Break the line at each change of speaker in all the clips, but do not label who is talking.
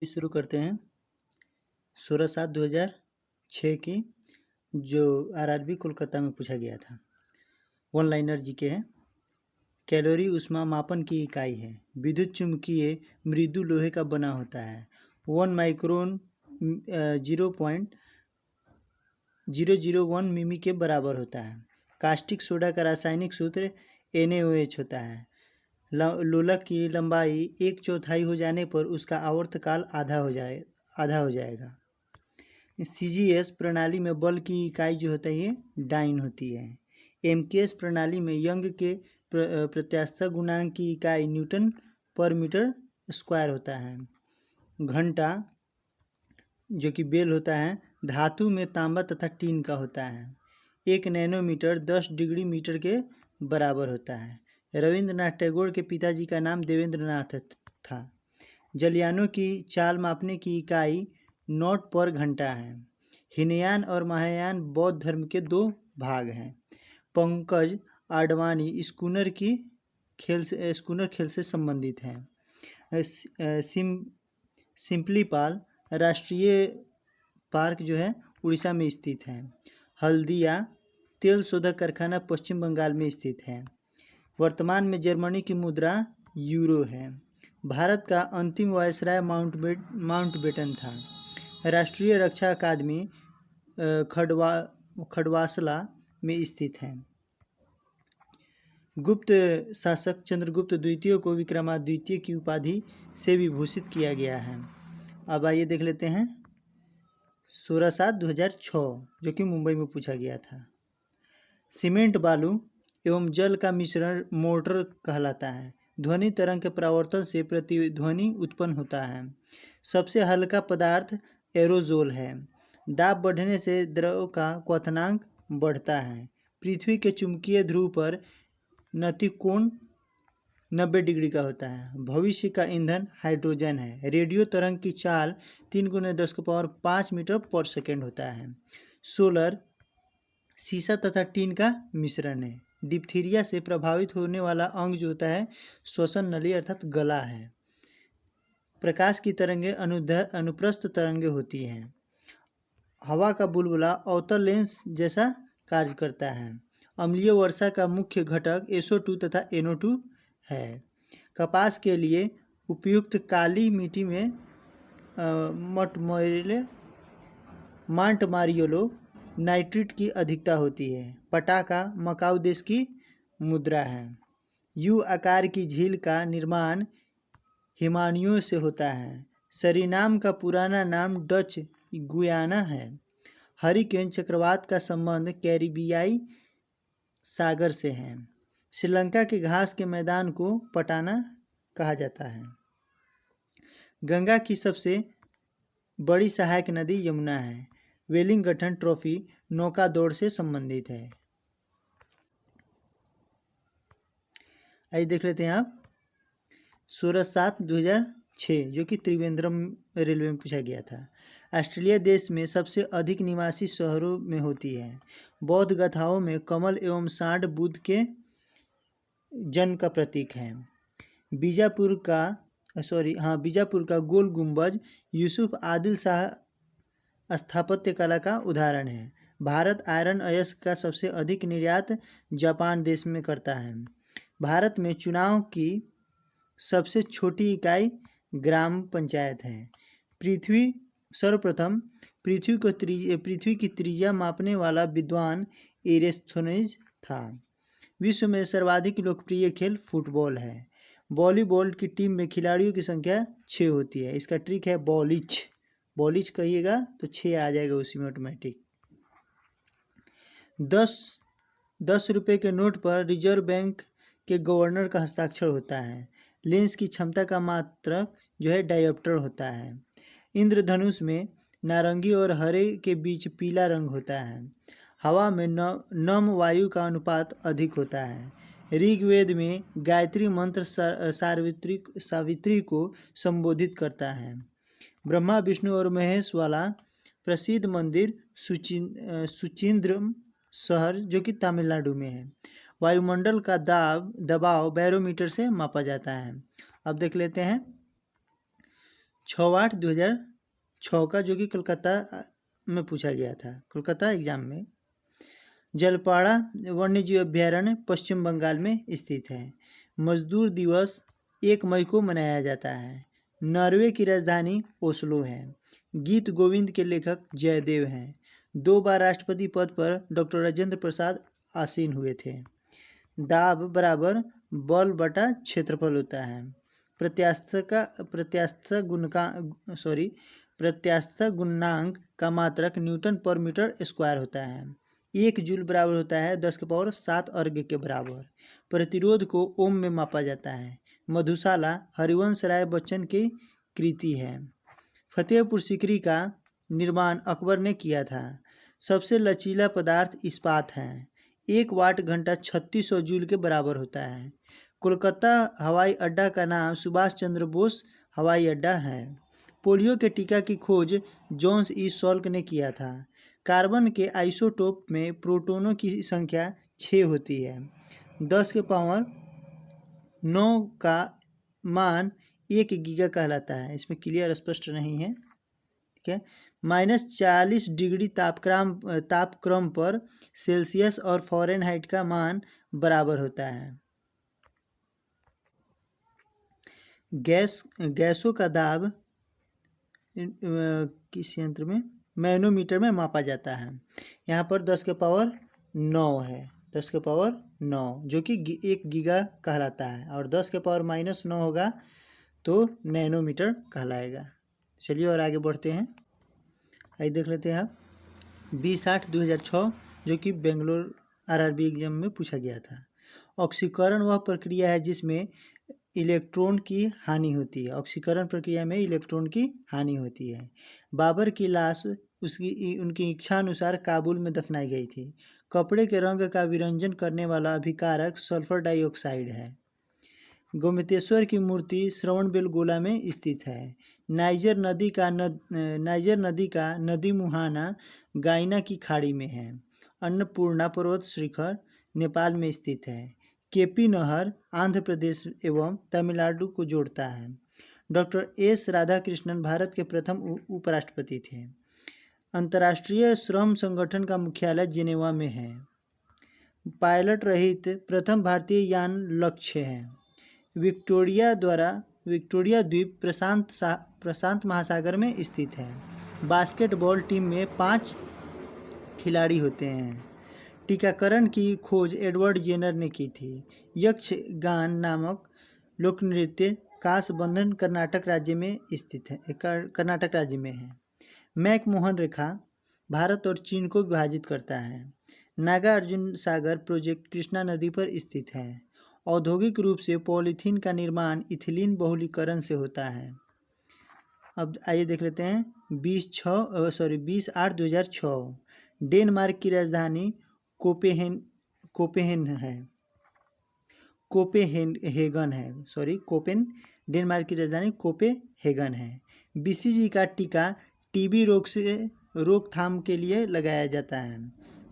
शुरू करते हैं 16/7/2006 की, जो आरआरबी कोलकाता में पूछा गया था। वन लाइनर जीके है। कैलोरी ऊष्मा मापन की इकाई है। विद्युत चुम्बकीय मृदु लोहे का बना होता है। 1 माइक्रोन 0.001 मिमी के बराबर होता है। कास्टिक सोडा का रासायनिक सूत्र NaOH होता है। लोलक की लंबाई 1/4 हो जाने पर उसका आवर्तकाल आधा हो जाएगा। CGS प्रणाली में बल की इकाई जो होता है ये डाइन होती है। MKS प्रणाली में यंग के प्रत्यास्थता गुणांक की इकाई न्यूटन पर मीटर स्क्वायर होता है। घंटा जो कि बेल होता है धातु में तांबा तथा टीन का होता है। 1 नैनोमीटर 10 डिग्री मीटर के बराबर होता है। रविंद्रनाथ टैगोर के पिताजी का नाम देवेंद्रनाथ था। जलयानों की चाल मापने की इकाई नॉट पर घंटा है। हीनयान और महायान बौद्ध धर्म के 2 भाग हैं। पंकज आडवाणी स्कूनर खेल से संबंधित हैं। सिम्पलीपाल राष्ट्रीय पार्क जो है उड़ीसा में स्थित है। हल्दिया तेल शोधक कारखाना पश्चिम बंगाल में स्थित है। वर्तमान में जर्मनी की मुद्रा यूरो है। भारत का अंतिम वायसराय माउंटबेटन था। राष्ट्रीय रक्षा अकादमी खडवासला में स्थित है। गुप्त शासक चंद्रगुप्त द्वितीय को विक्रमादित्य की उपाधि से विभूषित किया गया है। अब आइए देख लेते हैं 16/7/2006 जो कि मुंबई में पूछा गया था। सीमेंट बालू एवं जल का मिश्रण मोर्टर कहलाता है। ध्वनि तरंग के परावर्तन से प्रतिध्वनि उत्पन्न होता है। सबसे हल्का पदार्थ एरोजोल है। दाब बढ़ने से द्रव का क्वथनांक बढ़ता है। पृथ्वी के चुंबकीय ध्रुव पर नतिकोण 90 डिग्री का होता है। भविष्य का ईंधन हाइड्रोजन है। रेडियो तरंग की चाल 3 × 10⁵ मीटर पर सेकेंड होता है। सोलर सीसा तथा टीन का मिश्रण है। डिप्थीरिया से प्रभावित होने वाला अंग जो होता है श्वसन नली अर्थात गला है। प्रकाश की तरंगें अनुप्रस्थ तरंगें होती हैं। हवा का बुलबुला अवतल लेंस जैसा कार्य करता है। अम्लीय वर्षा का मुख्य घटक SO2 तथा NO2 है। कपास के लिए उपयुक्त काली मिट्टी में मांटमारियोलो नाइट्रेट की अधिकता होती है। पटाका मकाऊ देश की मुद्रा है। U आकार की झील का निर्माण हिमानियों से होता है। सरीनाम का पुराना नाम डच गुयाना है। हरिकेन चक्रवात का संबंध कैरिबियाई सागर से है। श्रीलंका के घास के मैदान को पटाना कहा जाता है। गंगा की सबसे बड़ी सहायक नदी यमुना है। वेलिंगटन ट्रॉफी नौका दौड़ से संबंधित है। आइए देख लेते हैं आप 16/7/2006 जो कि त्रिवेंद्रम रेलवे में पूछा गया था। ऑस्ट्रेलिया देश में सबसे अधिक निवासी शहरों में होती है। बौद्ध गाथाओं में कमल एवं सांड बुद्ध के जन्म का प्रतीक है। बीजापुर का गोल गुंबज यूसुफ आदिल शाह स्थापत्य कला का उदाहरण है। भारत आयरन अयस्क का सबसे अधिक निर्यात जापान देश में करता है। भारत में चुनाव की सबसे छोटी इकाई ग्राम पंचायत है। सर्वप्रथम पृथ्वी की त्रिज्या मापने वाला विद्वान एरिस्थोनेज था। विश्व में सर्वाधिक लोकप्रिय खेल फुटबॉल है। वॉलीबॉल की टीम में खिलाड़ियों की संख्या 6 होती है। इसका ट्रिक है बॉलिच कहिएगा तो 6 आ जाएगा उसी में ऑटोमेटिक। 10 रुपये के नोट पर रिजर्व बैंक के गवर्नर का हस्ताक्षर होता है। लेंस की क्षमता का मात्रक जो है डायोप्टर होता है। इंद्रधनुष में नारंगी और हरे के बीच पीला रंग होता है। हवा में नम वायु का अनुपात अधिक होता है। ऋग्वेद में गायत्री मंत्र सावित्री को संबोधित करता है। ब्रह्मा विष्णु और महेश वाला प्रसिद्ध मंदिर सुचिंद्रम शहर जो कि तमिलनाडु में है। वायुमंडल का दबाव बैरोमीटर से मापा जाता है। अब देख लेते हैं 6/8/2006 का, जो कि कोलकाता में पूछा गया था, कोलकाता एग्जाम में। जलपाड़ा वन्यजीव अभ्यारण्य पश्चिम बंगाल में स्थित है। मजदूर दिवस 1 मई को मनाया जाता है। नॉर्वे की राजधानी ओस्लो है। गीत गोविंद के लेखक जयदेव हैं। 2 बार राष्ट्रपति पद पर डॉक्टर राजेंद्र प्रसाद आसीन हुए थे। दाब बराबर बल बटा क्षेत्रफल होता है। प्रत्यास्थ गुणांक का मात्रक न्यूटन पर मीटर स्क्वायर होता है। 1 जूल बराबर होता है 10⁷ अर्ग के बराबर। प्रतिरोध को ओम में मापा जाता है। मधुशाला हरिवंश राय बच्चन की कृति है। फतेहपुर सीकरी का निर्माण अकबर ने किया था। सबसे लचीला पदार्थ इस्पात है। 1 वाट घंटा 3600 जूल के बराबर होता है। कोलकाता हवाई अड्डा का नाम सुभाष चंद्र बोस हवाई अड्डा है। पोलियो के टीका की खोज जोन्स ई सॉल्क ने किया था। कार्बन के आइसोटोप में प्रोटॉनों की संख्या 6 होती है। 10⁹ का मान 1 गीगा कहलाता है। इसमें क्लियर स्पष्ट नहीं है, ठीक है। -40 डिग्री तापक्रम पर सेल्सियस और फ़ारेनहाइट का मान बराबर होता है। गैसों का दाब किस यंत्र में? मैनोमीटर में मापा जाता है। यहाँ पर 10⁹ है, 10⁹ जो कि 1 गीगा कहलाता है, और 10⁻⁻9 होगा तो नैनोमीटर कहलाएगा। चलिए और आगे बढ़ते हैं। आइए देख लेते हैं आप 20/8/2006, जो कि बेंगलोर RRB एग्जाम में पूछा गया था। ऑक्सीकरण वह प्रक्रिया है जिसमें इलेक्ट्रॉन की हानि होती है। ऑक्सीकरण प्रक्रिया में इलेक्ट्रॉन की हानि होती है। बाबर की लाश उनकी इच्छानुसार काबुल में दफनाई गई थी। कपड़े के रंग का विरंजन करने वाला अभिकारक सल्फर डाइऑक्साइड है। गोमतेश्वर की मूर्ति श्रवणबेलगोला में स्थित है। नाइजर नदी का नदी मुहाना गायना की खाड़ी में है। अन्नपूर्णा पर्वत शिखर नेपाल में स्थित है। केपी नहर आंध्र प्रदेश एवं तमिलनाडु को जोड़ता है। डॉक्टर एस राधाकृष्णन भारत के प्रथम उपराष्ट्रपति थे। अंतर्राष्ट्रीय श्रम संगठन का मुख्यालय जिनेवा में है। पायलट रहित प्रथम भारतीय यान लक्ष्य है। विक्टोरिया द्वीप प्रशांत महासागर में स्थित है। बास्केटबॉल टीम में 5 खिलाड़ी होते हैं। टीकाकरण की खोज एडवर्ड जेनर ने की थी। यक्षगान नामक लोकनृत्य कासबंधन कर्नाटक राज्य में है। मैकमोहन रेखा भारत और चीन को विभाजित करता है। नागार्जुन सागर प्रोजेक्ट कृष्णा नदी पर स्थित है। औद्योगिक रूप से पॉलीथीन का निर्माण इथिलीन बहुलीकरण से होता है। अब आइए देख लेते हैं 20/8/2006। डेनमार्क की राजधानी कोपेनहेगन है। डेनमार्क की राजधानी कोपेनहेगन है। BCG का टीका टीबी रोकथाम के लिए लगाया जाता है।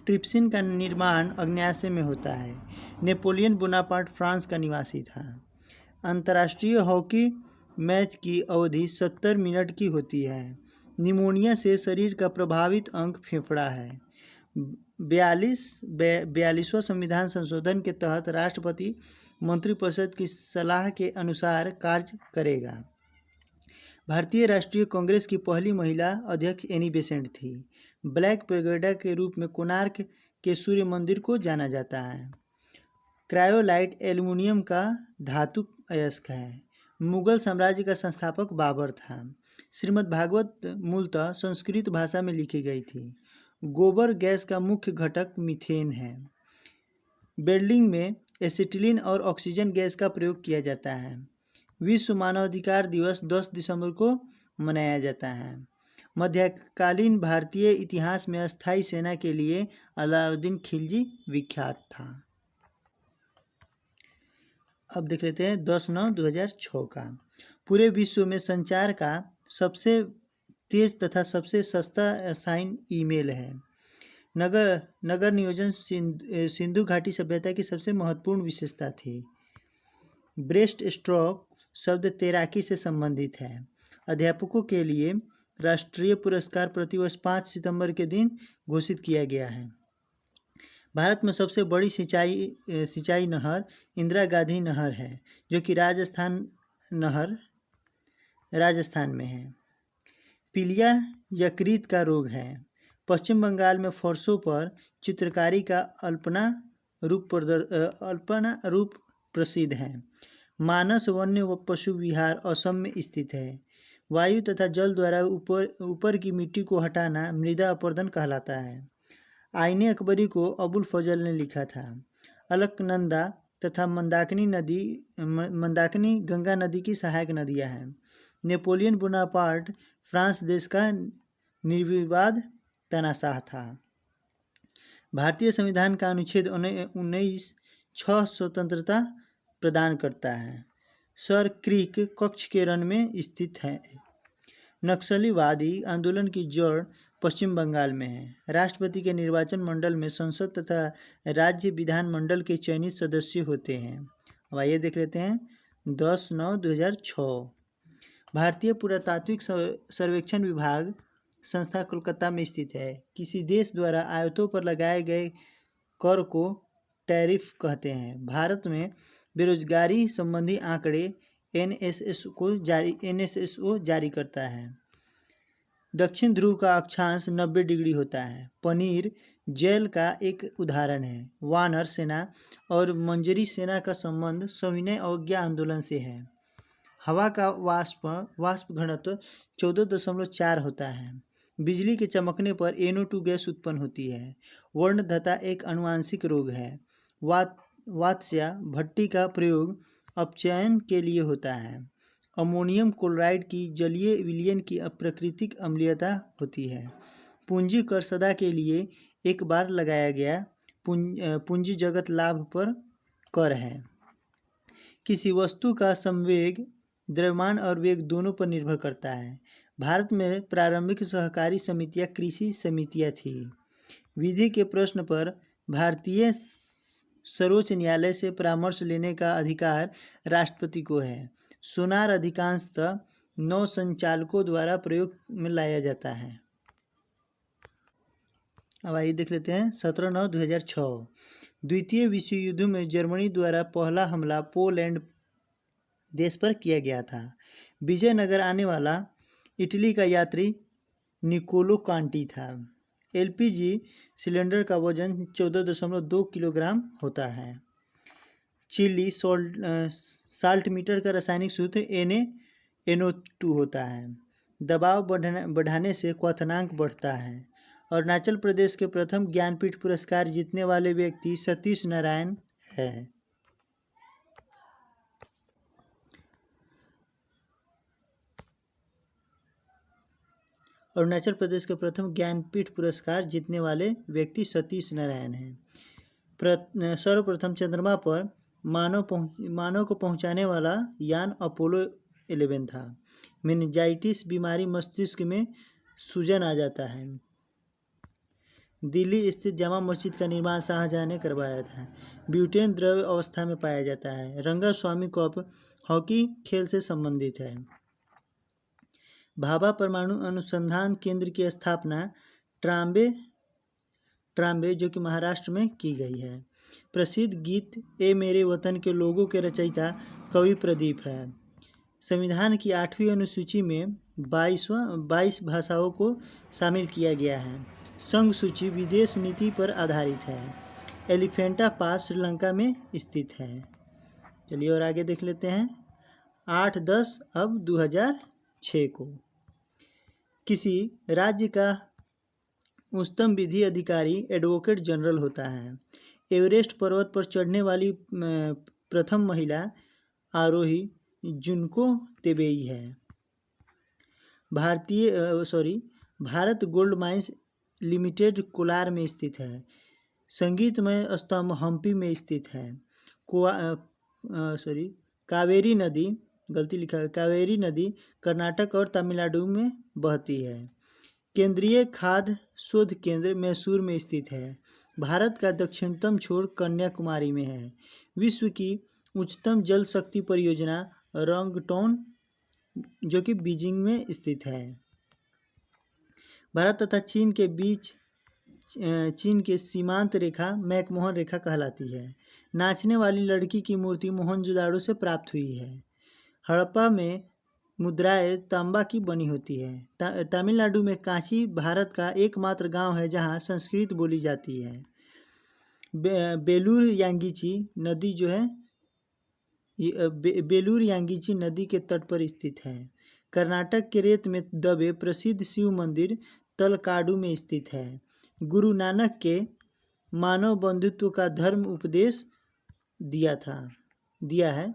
ट्रिप्सिन का निर्माण अग्न्याशय में होता है। नेपोलियन बोनापार्ट फ्रांस का निवासी था। अंतर्राष्ट्रीय हॉकी मैच की अवधि 70 मिनट की होती है। निमोनिया से शरीर का प्रभावित अंग फेफड़ा है। 42वां संविधान संशोधन के तहत राष्ट्रपति मंत्रिपरिषद की सलाह के अनुसार कार्य करेगा। भारतीय राष्ट्रीय कांग्रेस की पहली महिला अध्यक्ष एनी बेसेंट थी। ब्लैक पैगोडा के रूप में कोणार्क के सूर्य मंदिर को जाना जाता है। क्रायोलाइट एल्युमिनियम का धातु अयस्क है। मुगल साम्राज्य का संस्थापक बाबर था। श्रीमद् भागवत मूलतः संस्कृत भाषा में लिखी गई थी। गोबर गैस का मुख्य घटक मीथेन है। वेल्डिंग में एसिटिलीन और ऑक्सीजन गैस का प्रयोग किया जाता है। विश्व मानवाधिकार दिवस 10 दिसंबर को मनाया जाता है। मध्यकालीन भारतीय इतिहास में अस्थायी सेना के लिए अलाउद्दीन खिलजी विख्यात था। अब देख लेते हैं 10/9/2006 का। पूरे विश्व में संचार का सबसे तेज तथा सबसे सस्ता साइन ईमेल है। नगर नियोजन सिंधु घाटी सभ्यता की सबसे महत्वपूर्ण विशेषता थी। ब्रेस्ट स्ट्रोक शब्द तैराकी से संबंधित है। अध्यापकों के लिए राष्ट्रीय पुरस्कार प्रतिवर्ष 5 सितंबर के दिन घोषित किया गया है। भारत में सबसे बड़ी सिंचाई नहर इंदिरा गांधी नहर है, जो कि राजस्थान में है। पीलिया यकृत का रोग है। पश्चिम बंगाल में फरसों पर चित्रकारी का अल्पना रूप प्रसिद्ध है। मानस वन्य व पशु विहार असम में स्थित है। वायु तथा जल द्वारा ऊपर की मिट्टी को हटाना मृदा अपरदन कहलाता है। आईने अकबरी को अबुल फजल ने लिखा था। अलकनंदा तथा मंदाकिनी गंगा नदी की सहायक नदियां हैं। नेपोलियन बोनापार्ट फ्रांस देश का निर्विवाद तानाशाह था। भारतीय संविधान का अनुच्छेद 19 6 स्वतंत्रता प्रदान करता है। सर क्रीक कच्छ के रण में स्थित है। नक्सलीवादी आंदोलन की जड़ पश्चिम बंगाल में है। राष्ट्रपति के निर्वाचन मंडल में संसद तथा राज्य विधानमंडल के चयनित सदस्य होते हैं। अब आइए देख लेते हैं 10/9/2006। भारतीय पुरातात्विक सर्वेक्षण विभाग संस्था कोलकाता में स्थित है। किसी देश द्वारा आयातों पर लगाए गए कर को टैरिफ कहते हैं। भारत में बेरोजगारी संबंधी आंकड़े NSSO जारी करता है। दक्षिण ध्रुव का अक्षांश 90 डिग्री होता है। पनीर जेल का एक उदाहरण है। वानर सेना और मंजरी सेना का संबंध सविनय अवज्ञा आंदोलन से है। हवा का वाष्प घनत्व 14.4 होता है। बिजली के चमकने पर NO2 गैस उत्पन्न होती है। वर्णधता एक आनुवांशिक रोग है। वात्स्या भट्टी का प्रयोग अपचयन के लिए होता है। अमोनियम क्लोराइड की जलीय विलयन की प्राकृतिक अम्लीयता होती है। पूंजी कर सदा के लिए एक बार लगाया गया पूंजी जगत लाभ पर कर है। किसी वस्तु का संवेग द्रव्यमान और वेग दोनों पर निर्भर करता है। भारत में प्रारंभिक सहकारी समितियां कृषि समितियां थी। विधि के प्रश्न पर भारतीय सर्वोच्च न्यायालय से परामर्श लेने का अधिकार राष्ट्रपति को है। सोनार अधिकांशतः नौ संचालकों द्वारा प्रयोग में लाया जाता है। अब आइए देख लेते हैं 17/9/2006। द्वितीय विश्व युद्ध में जर्मनी द्वारा पहला हमला पोलैंड देश पर किया गया था। विजयनगर आने वाला इटली का यात्री निकोलो कांटी था। LPG सिलेंडर का वजन 14.2 किलोग्राम होता है। चिली साल्ट मीटर का रासायनिक सूत्र NaNO2 होता है। दबाव बढ़ाने से क्वथनांक बढ़ता है। अरुणाचल प्रदेश के प्रथम ज्ञानपीठ पुरस्कार जीतने वाले व्यक्ति सतीश नारायण है। अरुणाचल प्रदेश के प्रथम ज्ञानपीठ पुरस्कार जीतने वाले व्यक्ति सतीश नारायण हैं। सर्वप्रथम चंद्रमा पर मानव को पहुंचाने वाला यान अपोलो 11 था। मेनिंजाइटिस बीमारी मस्तिष्क में सूजन आ जाता है। दिल्ली स्थित जामा मस्जिद का निर्माण शाहजहां ने करवाया था। ब्यूटेन द्रव्य अवस्था में पाया जाता है। रंगास्वामी कप हॉकी खेल से संबंधित है। भाभा परमाणु अनुसंधान केंद्र की स्थापना ट्राम्बे जो कि महाराष्ट्र में की गई है। प्रसिद्ध गीत ए मेरे वतन के लोगों के रचयिता कवि प्रदीप है। संविधान की 8वीं अनुसूची में 22 भाषाओं को शामिल किया गया है। संघ सूची विदेश नीति पर आधारित है। एलिफेंटा पास श्रीलंका में स्थित है। चलिए और आगे देख लेते हैं 8/10 अब 2006 को। किसी राज्य का उच्चतम विधि अधिकारी एडवोकेट जनरल होता है। एवरेस्ट पर्वत पर चढ़ने वाली प्रथम महिला आरोही जुनको तेबेई है। Bharat gold mines limited Kolar में स्थित है। संगीतमय स्तंभ हम्पी में स्थित है। कावेरी नदी कर्नाटक और तमिलनाडु में बहती है। केंद्रीय खाद्य शोध केंद्र मैसूर में स्थित है। भारत का दक्षिणतम छोर कन्याकुमारी में है। विश्व की उच्चतम जल शक्ति परियोजना रंगटोन जो कि बीजिंग में स्थित है। भारत तथा चीन के बीच चीन की सीमांत रेखा मैकमोहन रेखा कहलाती है। नाचने वाली लड़की की मूर्ति मोहनजोदाड़ो से प्राप्त हुई है। हड़प्पा में मुद्राएं तांबा की बनी होती है। तमिलनाडु में कांची भारत का एकमात्र गांव है जहां संस्कृत बोली जाती है। बेलूर यांगीची नदी जो है बेलूर यांगीची नदी के तट पर स्थित है। कर्नाटक के रेत में दबे प्रसिद्ध शिव मंदिर तलकाडु में स्थित है। गुरु नानक के मानव बंधुत्व का धर्म उपदेश दिया है।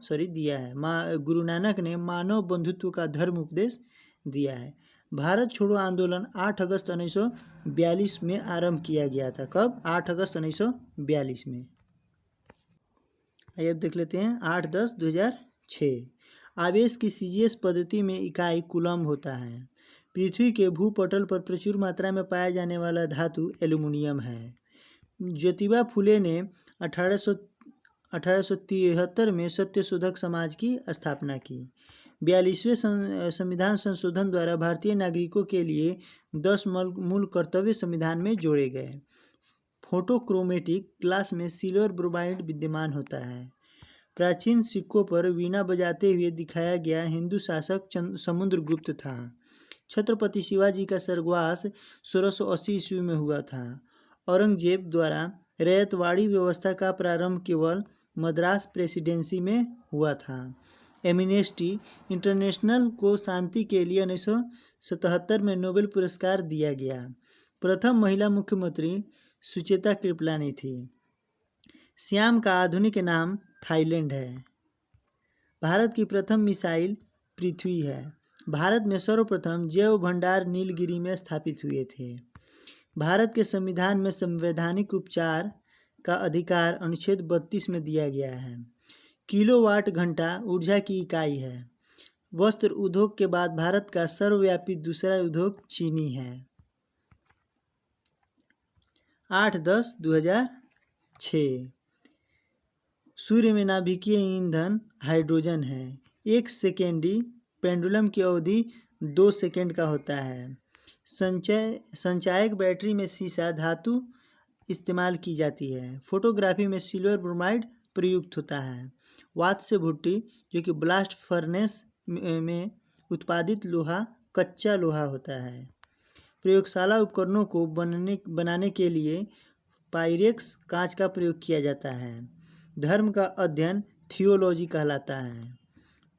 गुरु नानक ने मानव बंधुत्व का धर्म उपदेश दिया है। भारत छोड़ो आंदोलन 8 अगस्त 1942 में आरंभ किया गया था। कब? 8 अगस्त 1942 में। अब देख लेते हैं 8-10-2006। आवेश की सीजीएस पद्धति में इकाई कूलम्ब होता है। पृथ्वी के भूपटल पर प्रचुर मात्रा में पाया जाने वाला धातु एल्यूमिनियम है। ज्योतिबा फुले ने 1873 में सत्यशोधक समाज की स्थापना की। 42वें संविधान संशोधन द्वारा भारतीय नागरिकों के लिए 10 मूल कर्तव्य संविधान में जोड़े गए। फोटोक्रोमेटिक ग्लास में सिल्वर ब्रोमाइड विद्यमान होता है। प्राचीन सिक्कों पर वीणा बजाते हुए दिखाया गया हिंदू शासक समुद्रगुप्त था। छत्रपति शिवाजी का स्वर्गवास 1680 ईस्वी में हुआ था। औरंगजेब द्वारा रैयतवाड़ी व्यवस्था का प्रारंभ केवल मद्रास प्रेसिडेंसी में हुआ था। एमनेस्टी इंटरनेशनल को शांति के लिए 1977 में नोबेल पुरस्कार दिया गया। प्रथम महिला मुख्यमंत्री सुचेता कृपलानी थी। सियाम का आधुनिक नाम थाईलैंड है। भारत की प्रथम मिसाइल पृथ्वी है। भारत में सर्वप्रथम जैव भंडार नीलगिरी में स्थापित हुए थे। भारत के संविधान में संवैधानिक उपचार का अधिकार अनुच्छेद 32 में दिया गया है। किलोवाट घंटा ऊर्जा की इकाई है। वस्त्र उद्योग के बाद भारत का सर्वव्यापी दूसरा उद्योग चीनी है। 8-10-2006। सूर्य में नाभिकीय ईंधन हाइड्रोजन है। एक सेकेंडी पेंडुलम की अवधि 2 सेकेंड का होता है। संचायक बैटरी में सीसा धातु इस्तेमाल की जाती है। फोटोग्राफी में सिल्वर ब्रोमाइड प्रयुक्त होता है। वात्स्य भट्टी जो कि ब्लास्ट फर्नेस में उत्पादित लोहा कच्चा लोहा होता है। प्रयोगशाला उपकरणों को बनाने के लिए पायरेक्स कांच का प्रयोग किया जाता है। धर्म का अध्ययन थियोलॉजी कहलाता है।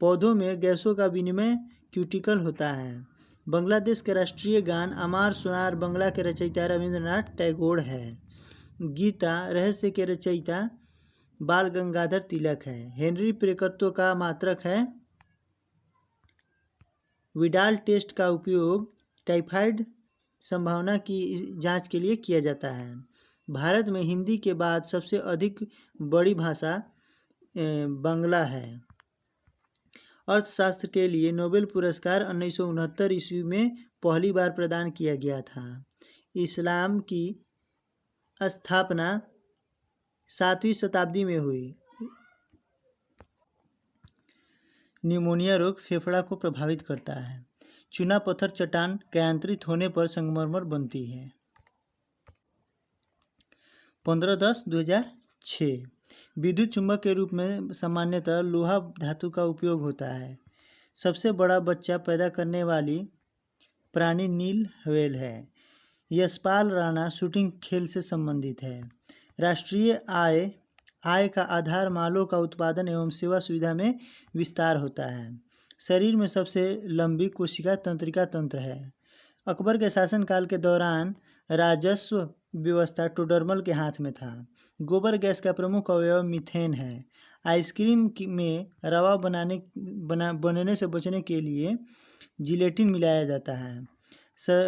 पौधों में गैसों का विनिमय क्यूटिकल होता है। बांग्लादेश के राष्ट्रीय गान अमार सोनार बांग्ला के रचयिता रविंद्रनाथ टैगोर है। गीता रहस्य के रचयिता बाल गंगाधर तिलक है। हेनरी प्रेकत्व का मात्रक है। विडाल टेस्ट का उपयोग टाइफाइड संभावना की जांच के लिए किया जाता है। भारत में हिंदी के बाद सबसे अधिक बड़ी भाषा बांग्ला है। अर्थशास्त्र के लिए नोबेल पुरस्कार 1969 ईस्वी में पहली बार प्रदान किया गया था। इस्लाम की स्थापना 7वीं शताब्दी में हुई। न्यूमोनिया रोग फेफड़ा को प्रभावित करता है। चूना पत्थर चट्टान कायांतरित होने पर संगमरमर बनती है। 15-10-2006। विद्युत चुंबक के रूप में सामान्यतः लोहा धातु का उपयोग होता है। सबसे बड़ा बच्चा पैदा करने वाली प्राणी नील व्हेल है। यशपाल राणा शूटिंग खेल से संबंधित है। राष्ट्रीय आय का आधार मालों का उत्पादन एवं सेवा सुविधा में विस्तार होता है। शरीर में सबसे लंबी कोशिका तंत्रिका तंत्र है। अकबर के शासनकाल के दौरान राजस्व व्यवस्था टोडरमल के हाथ में था। गोबर गैस का प्रमुख अवयव मीथेन है। आइसक्रीम में रवा बनने से बचने के लिए जिलेटिन मिलाया जाता है।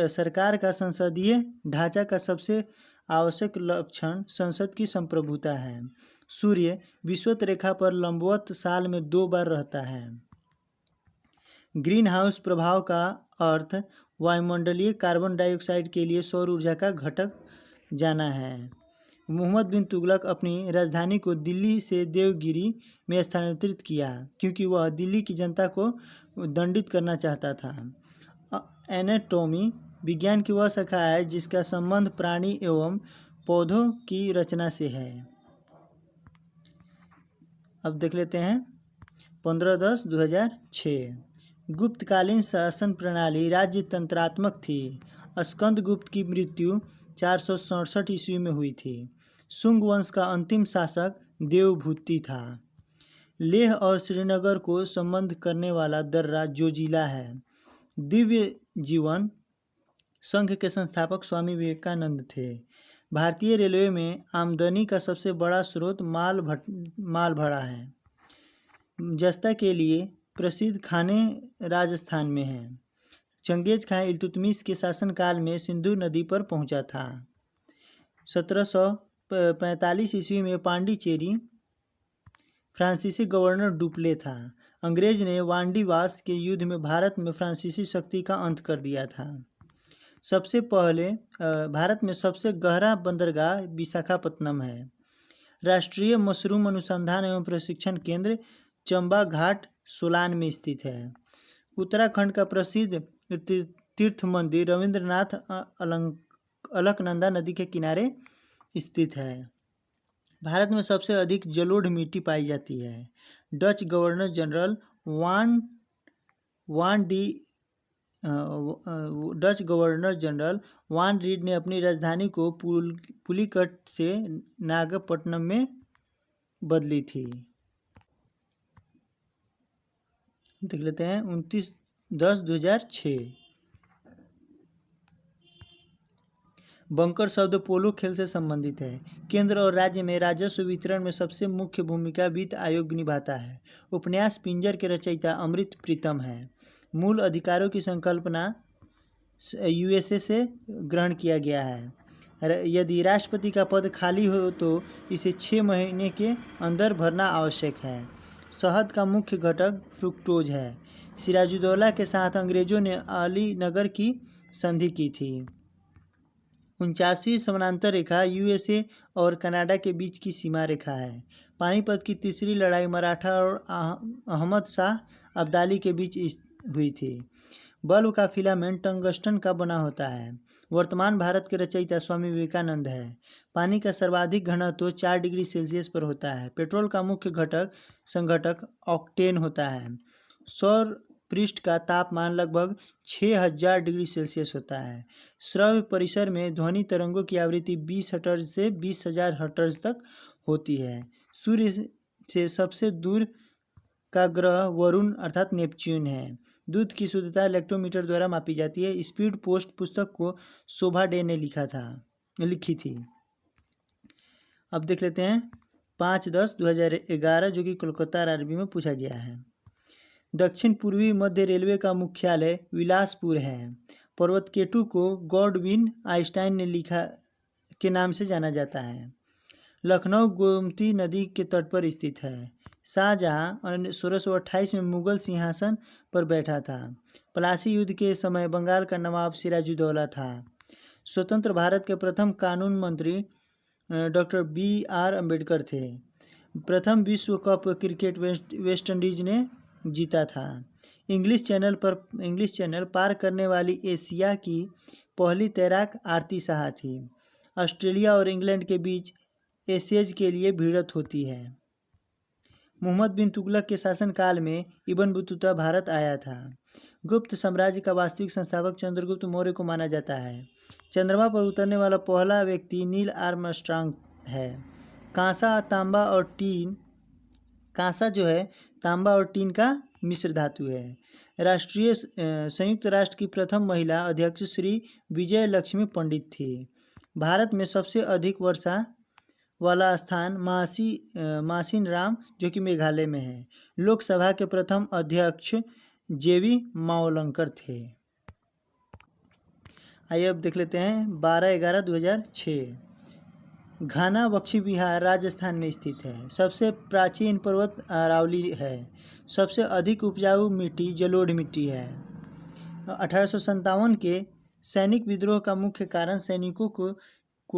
सरकार का संसदीय ढांचा का सबसे आवश्यक लक्षण संसद की संप्रभुता है। सूर्य विषुवत रेखा पर लंबवत साल में 2 बार रहता है। ग्रीन हाउस प्रभाव का अर्थ वायुमंडलीय कार्बन डाइऑक्साइड के लिए सौर ऊर्जा का घटक जाना है। मोहम्मद बिन तुगलक अपनी राजधानी को दिल्ली से देवगिरी में स्थानांतरित किया क्योंकि वह दिल्ली की जनता को दंडित करना चाहता था। एनाटॉमी विज्ञान की वह शाखा है जिसका संबंध प्राणी एवं पौधों की रचना से है। अब देख लेते हैं 15/10/2006। गुप्तकालीन शासन प्रणाली राज्य तंत्रात्मक थी। स्कंदगुप्त की मृत्यु 467 ईस्वी में हुई थी। शुंग वंश का अंतिम शासक देवभूति था। लेह और श्रीनगर को संबद्ध करने वाला दर्रा जोजिला है। दिव्य जीवन संघ के संस्थापक स्वामी विवेकानंद थे। भारतीय रेलवे में आमदनी का सबसे बड़ा स्रोत माल भाड़ा है। जस्ता के लिए प्रसिद्ध खाने राजस्थान में हैं। चंगेज खां इल्तुतमिश के शासनकाल में सिंधु नदी पर पहुंचा था। 1745 ईस्वी में पांडिचेरी फ्रांसीसी गवर्नर डुप्ले था। अंग्रेज ने वांडीवास के युद्ध में भारत में फ्रांसीसी शक्ति का अंत कर दिया था। सबसे पहले भारत में सबसे गहरा बंदरगाह विशाखापत्तनम है। राष्ट्रीय मशरूम अनुसंधान एवं प्रशिक्षण केंद्र चंबा घाट सोलान में स्थित है। उत्तराखंड का प्रसिद्ध तीर्थ मंदिर रविंद्रनाथ अलकनंदा नदी के किनारे स्थित है। भारत में सबसे अधिक जलोढ़ मिट्टी पाई जाती है। डच गवर्नर जनरल वान रीड ने अपनी राजधानी को पुलिकट से नागपट्टनम में बदली थी। देख लेते हैं 29/10/2006। बंकर शब्द पोलो खेल से संबंधित है। केंद्र और राज्य में राजस्व वितरण में सबसे मुख्य भूमिका वित्त आयोग निभाता है। उपन्यास पिंजर के रचयिता अमृत प्रीतम है। मूल अधिकारों की संकल्पना यूएसए से ग्रहण किया गया है। यदि राष्ट्रपति का पद खाली हो तो इसे 6 महीने के अंदर भरना आवश्यक है। शहद का मुख्य घटक फ्रुक्टोज है। सिराजुद्दौला के साथ अंग्रेजों ने अलीनगर की संधि की थी। 49वीं समानांतर रेखा यूएसए और कनाडा के बीच की सीमा रेखा है। पानीपत की तीसरी लड़ाई मराठा और अहमद शाह अब्दाली के बीच हुई थी। बल्ब का फिलामेंट टंगस्टन का बना होता है। वर्तमान भारत के रचयिता स्वामी विवेकानंद है। पानी का सर्वाधिक घनत्व 4 डिग्री सेल्सियस पर होता है। पेट्रोल का मुख्य संघटक ऑक्टेन होता है। सौर पृष्ठ का तापमान लगभग 6000 डिग्री सेल्सियस होता है। श्रव्य परिसर में ध्वनि तरंगों की आवृत्ति 20 हर्ट्ज से 20,000 हर्ट्ज तक होती है। सूर्य से सबसे दूर का ग्रह वरुण अर्थात नेपच्यून है। दूध की शुद्धता इलेक्ट्रोमीटर द्वारा मापी जाती है। स्पीड पोस्ट पुस्तक को शोभा डे ने लिखी थी। अब देख लेते हैं 5/10/2011 जो कि कोलकाता आरआरबी में पूछा गया है। दक्षिण पूर्वी मध्य रेलवे का मुख्यालय विलासपुर है। पर्वत केटू को गॉडविन आइंस्टाइन ने लिखा के नाम से जाना जाता है। लखनऊ गोमती नदी के तट पर स्थित है। शाहजहां 1628 में मुगल सिंहासन पर बैठा था। प्लासी युद्ध के समय बंगाल का नवाब सिराजुद्दौला था। स्वतंत्र भारत के प्रथम कानून मंत्री डॉक्टर B.R. अम्बेडकर थे। प्रथम विश्व कप क्रिकेट वेस्टइंडीज ने जीता था। इंग्लिश चैनल पार करने वाली एशिया की पहली तैराक आरती शाह थी। ऑस्ट्रेलिया और इंग्लैंड के बीच एशेज के लिए भिड़ंत होती है। मोहम्मद बिन तुगलक के शासनकाल में इब्न बतूता भारत आया था। गुप्त साम्राज्य का वास्तविक संस्थापक चंद्रगुप्त मौर्य को माना जाता है। चंद्रमा पर उतरने वाला पहला व्यक्ति नील आर्मस्ट्रांग है। कांसा जो है तांबा और टीन का मिश्र धातु है। संयुक्त राष्ट्र की प्रथम महिला अध्यक्ष श्री विजय लक्ष्मी पंडित थी। भारत में सबसे अधिक वर्षा वाला स्थान मासिन राम जो कि मेघालय में है। लोकसभा के प्रथम अध्यक्ष जेवी मावलंकर थे। आइए अब देख लेते हैं 12/11/2006। घाना बख्शी विहार राजस्थान में स्थित है। सबसे प्राचीन पर्वत अरावली है। सबसे अधिक उपजाऊ मिट्टी जलोढ़ मिट्टी है। 1857 के सैनिक विद्रोह का मुख्य कारण सैनिकों को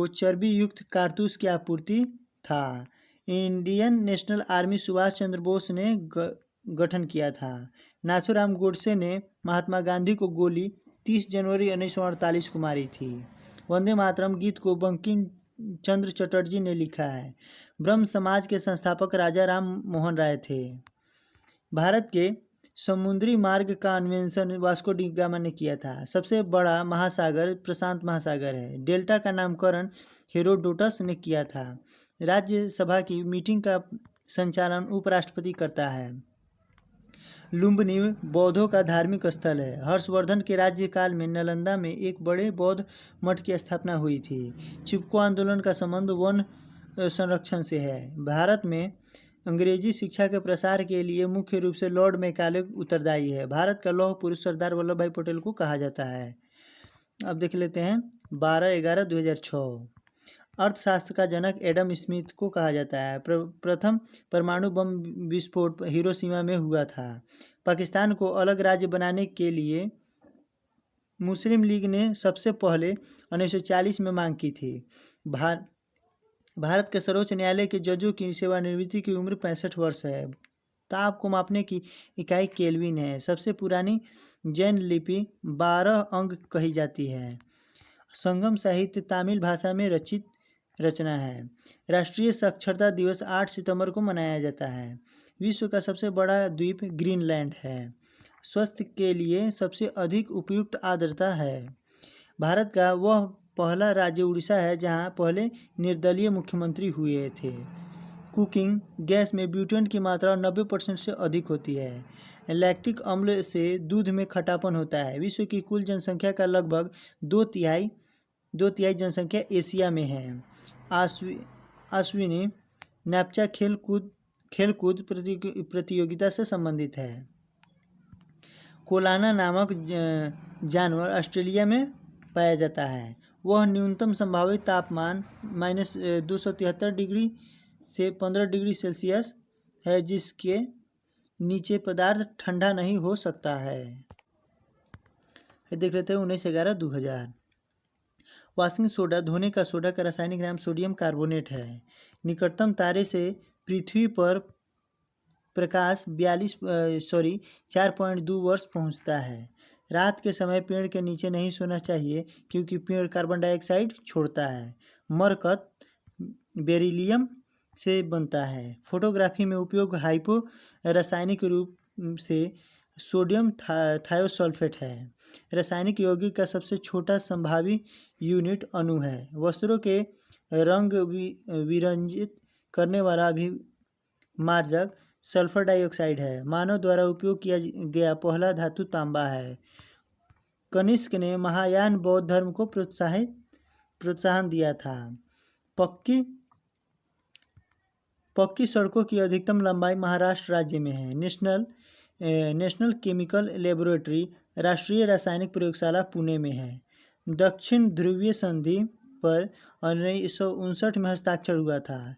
चर्बी युक्त कारतूस की आपूर्ति था। Indian national army Subhash Chandra Bose ने गठन किया था। नाथूराम गोडसे ने महात्मा गांधी को गोली 30 जनवरी 1948 को मारी थी। वंदे मातरम गीत को बंकिम चंद्र चटर्जी ने लिखा है। ब्रह्म समाज के संस्थापक राजा राम मोहन राय थे। भारत के समुद्री मार्ग का अन्वेषण वास्को डी गामा ने किया था। सबसे बड़ा महासागर प्रशांत महासागर है। डेल्टा का नामकरण हेरोडोटस ने किया था। राज्यसभा की मीटिंग का संचालन उपराष्ट्रपति करता है। लुम्बिनी बौद्धों का धार्मिक स्थल है। हर्षवर्धन के राज्यकाल में नालंदा में एक बड़े बौद्ध मठ की स्थापना हुई थी। चिपको आंदोलन का संबंध वन संरक्षण से है। भारत में अंग्रेजी शिक्षा के प्रसार के लिए मुख्य रूप से लॉर्ड मैकाले उत्तरदायी है। भारत का लौह पुरुष सरदार वल्लभ भाई पटेल को कहा जाता है। अब देख लेते हैं 12/11/2006। अर्थशास्त्र का जनक एडम स्मिथ को कहा जाता है। प्रथम परमाणु बम विस्फोट हिरोशिमा में हुआ था। पाकिस्तान को अलग राज्य बनाने के लिए मुस्लिम लीग ने सबसे पहले 1940 में मांग की थी। भारत के सर्वोच्च न्यायालय के जजों की सेवानिवृत्ति की उम्र 65 वर्ष है। ताप को मापने की इकाई केल्विन है। सबसे पुरानी जैन लिपि 12 अंक कही जाती है। संगम साहित्य तमिल भाषा में रचित रचना है। राष्ट्रीय साक्षरता दिवस 8 सितंबर को मनाया जाता है। विश्व का सबसे बड़ा द्वीप ग्रीनलैंड है। स्वास्थ्य के लिए सबसे अधिक उपयुक्त आर्द्रता है। भारत का वह पहला राज्य उड़ीसा है जहां पहले निर्दलीय मुख्यमंत्री हुए थे। कुकिंग गैस में ब्यूटेन की मात्रा 90% से अधिक होती है। लैक्टिक अम्ल से दूध में खटापन होता है। विश्व की कुल जनसंख्या का लगभग दो तिहाई जनसंख्या एशिया में है। अश्विनी नैपचा खेलकूद प्रतियोगिता से संबंधित है। कोलाना नामक जानवर ऑस्ट्रेलिया में पाया जाता है। वह न्यूनतम संभावित तापमान -273 डिग्री से 15 डिग्री सेल्सियस है, जिसके नीचे पदार्थ ठंडा नहीं हो सकता है। देख लेते हैं 19/11/2000। वॉशिंग सोडा धोने का सोडा का रासायनिक नाम सोडियम कार्बोनेट है। निकटतम तारे से पृथ्वी पर प्रकाश 4.2 वर्ष पहुंचता है। रात के समय पेड़ के नीचे नहीं सोना चाहिए क्योंकि पेड़ कार्बन डाइऑक्साइड छोड़ता है। मरकत बेरिलियम से बनता है। फोटोग्राफी में उपयोग हाइपो रासायनिक रूप से सोडियम थायोसल्फेट है। रासायनिक यौगिक का सबसे छोटा संभावी यूनिट अणु है। वस्त्रों के रंग विरंजित करने वाला भी मार्जक सल्फर डाइऑक्साइड है। मानव द्वारा उपयोग किया गया पहला धातु तांबा है। कनिष्क ने महायान बौद्ध धर्म को प्रोत्साहन दिया था। पक्की सड़कों की अधिकतम लंबाई महाराष्ट्र राज्य में है। नेशनल केमिकल लेबोरेटरी राष्ट्रीय रासायनिक प्रयोगशाला पुणे में है। दक्षिण ध्रुवीय संधि पर 1959 में हस्ताक्षर हुआ था।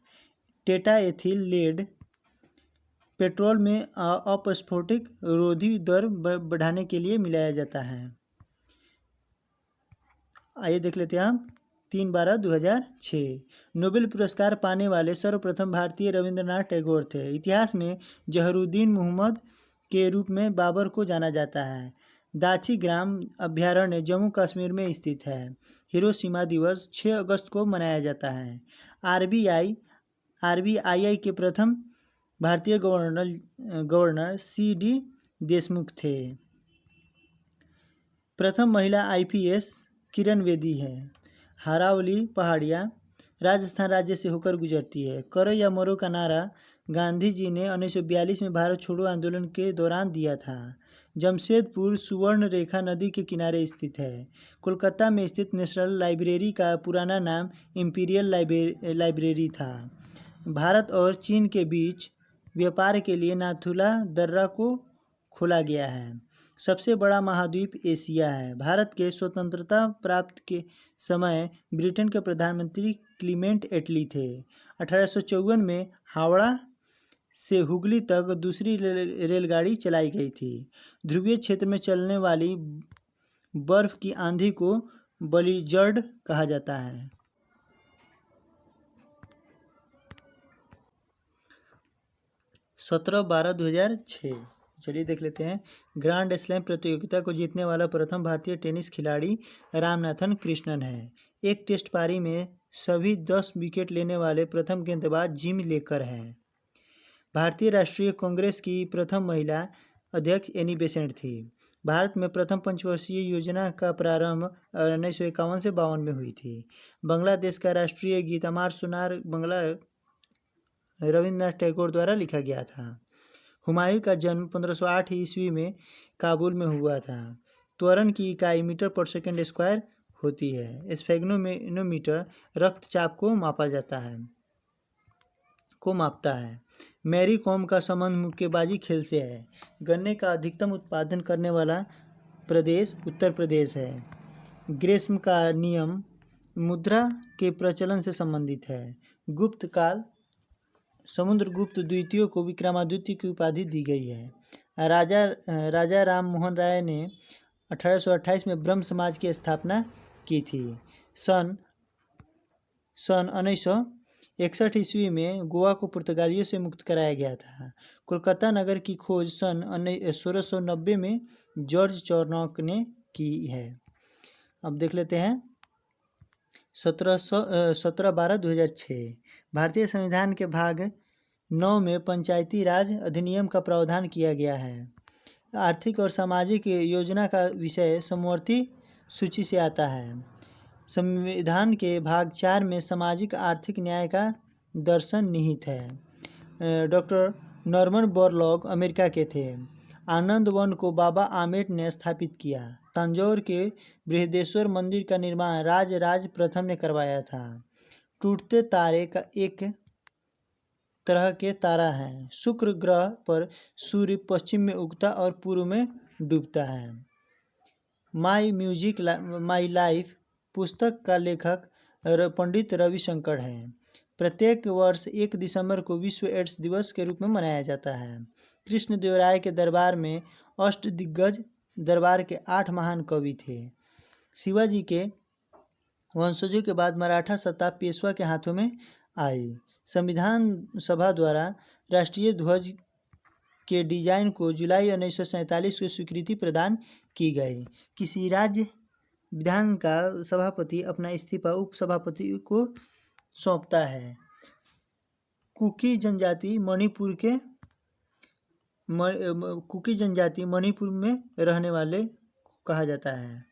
टेटा एथिल लेड पेट्रोल में अपस्फोटिक रोधी दर बढ़ाने के लिए मिलाया जाता है। आइए देख लेते हैं हम 3/12/2006। नोबेल पुरस्कार पाने वाले सर्वप्रथम भारतीय रविंद्रनाथ टैगोर थे। इतिहास में जहरुद्दीन मोहम्मद के रूप में बाबर को जाना जाता है। दाची ग्राम अभ्यारण्य जम्मू कश्मीर में स्थित है। हिरोशिमा दिवस 6 अगस्त को मनाया जाता है। RBI के प्रथम भारतीय गवर्नर C.D. देशमुख थे। प्रथम महिला IPS किरण बेदी है। हारावली पहाड़ियाँ राजस्थान राज्य से होकर गुजरती है। करो या मरो का नारा गांधी जी ने 1942 में भारत छोड़ो आंदोलन के दौरान दिया था। जमशेदपुर सुवर्ण रेखा नदी के किनारे स्थित है। कोलकाता में स्थित नेशनल लाइब्रेरी का पुराना नाम इंपीरियल लाइब्रेरी था। भारत और चीन के बीच व्यापार के लिए नाथुला दर्रा को खोला गया है। सबसे बड़ा महाद्वीप एशिया है। भारत के स्वतंत्रता प्राप्त के समय ब्रिटेन के प्रधानमंत्री क्लीमेंट एटली थे। 1854 में हावड़ा से हुगली तक दूसरी रेलगाड़ी चलाई गई थी। ध्रुवीय क्षेत्र में चलने वाली बर्फ की आंधी को बलिजर्ड कहा जाता है। 17/12/2006 चलिए देख लेते हैं। ग्रैंड स्लैम प्रतियोगिता को जीतने वाला प्रथम भारतीय टेनिस खिलाड़ी रामनाथन कृष्णन है। एक टेस्ट पारी में सभी 10 विकेट लेने वाले प्रथम गेंदबाज जिम लेकर हैं। भारतीय राष्ट्रीय कांग्रेस की प्रथम महिला अध्यक्ष एनी बेसेंट थी। भारत में प्रथम पंचवर्षीय योजना का प्रारंभ 1951 से 52 में हुई थी। बांग्लादेश का राष्ट्रीय गीत अमार सुनार बांग्ला रविन्द्रनाथ टैगोर द्वारा लिखा गया था। हुमायूं का जन्म 1508 ईस्वी में काबुल में हुआ था। त्वरण की इकाई मीटर पर सेकंड स्क्वायर होती है। स्फेग्नोमीटर रक्तचाप को मापता है। मैरी कॉम का संबंध मुक्केबाजी खेल से है। गन्ने का अधिकतम उत्पादन करने वाला प्रदेश उत्तर प्रदेश है। ग्रीष्म का नियम मुद्रा के प्रचलन से संबंधित है। गुप्त काल समुद्रगुप्त द्वितीय को विक्रमादित्य की उपाधि दी गई है। राजा राम मोहन राय ने 1828 में ब्रह्म समाज की स्थापना की थी। सन 1961 ईस्वी में गोवा को पुर्तगालियों से मुक्त कराया गया था। कोलकाता नगर की खोज सन 1690 में जॉर्ज चॉर्नॉक ने की है। अब देख लेते हैं 17/12/2006 भारतीय संविधान के भाग 9 में पंचायती राज अधिनियम का प्रावधान किया गया है। आर्थिक और सामाजिक योजना का विषय समवर्ती सूची से आता है। संविधान के भाग 4 में सामाजिक आर्थिक न्याय का दर्शन निहित है। डॉक्टर नॉर्मन बोरलॉग अमेरिका के थे। आनंद वन को बाबा आम्बेडकर ने स्थापित किया। तंजौर के बृहदेश्वर मंदिर का निर्माण राज प्रथम ने करवाया था। टूटते तारे का एक तरह के तारा है। शुक्र ग्रह पर सूर्य पश्चिम में उगता और पूर्व में डूबता है। माई म्यूजिक माई लाइफ पुस्तक का लेखक पंडित रविशंकर है। प्रत्येक वर्ष 1 दिसंबर को विश्व एड्स दिवस के रूप में मनाया जाता है। कृष्णदेवराय के दरबार में अष्टदिग्गज दरबार के 8 महान कवि थे। शिवाजी के वंशजों के बाद मराठा सत्ता पेशवा के हाथों में आई। संविधान सभा द्वारा राष्ट्रीय ध्वज के डिजाइन को जुलाई 1947 को स्वीकृति प्रदान की गई। किसी राज्य विधान का सभापति अपना इस्तीफा उपसभापति को सौंपता है। कुकी जनजाति मणिपुर में रहने वाले कहा जाता है।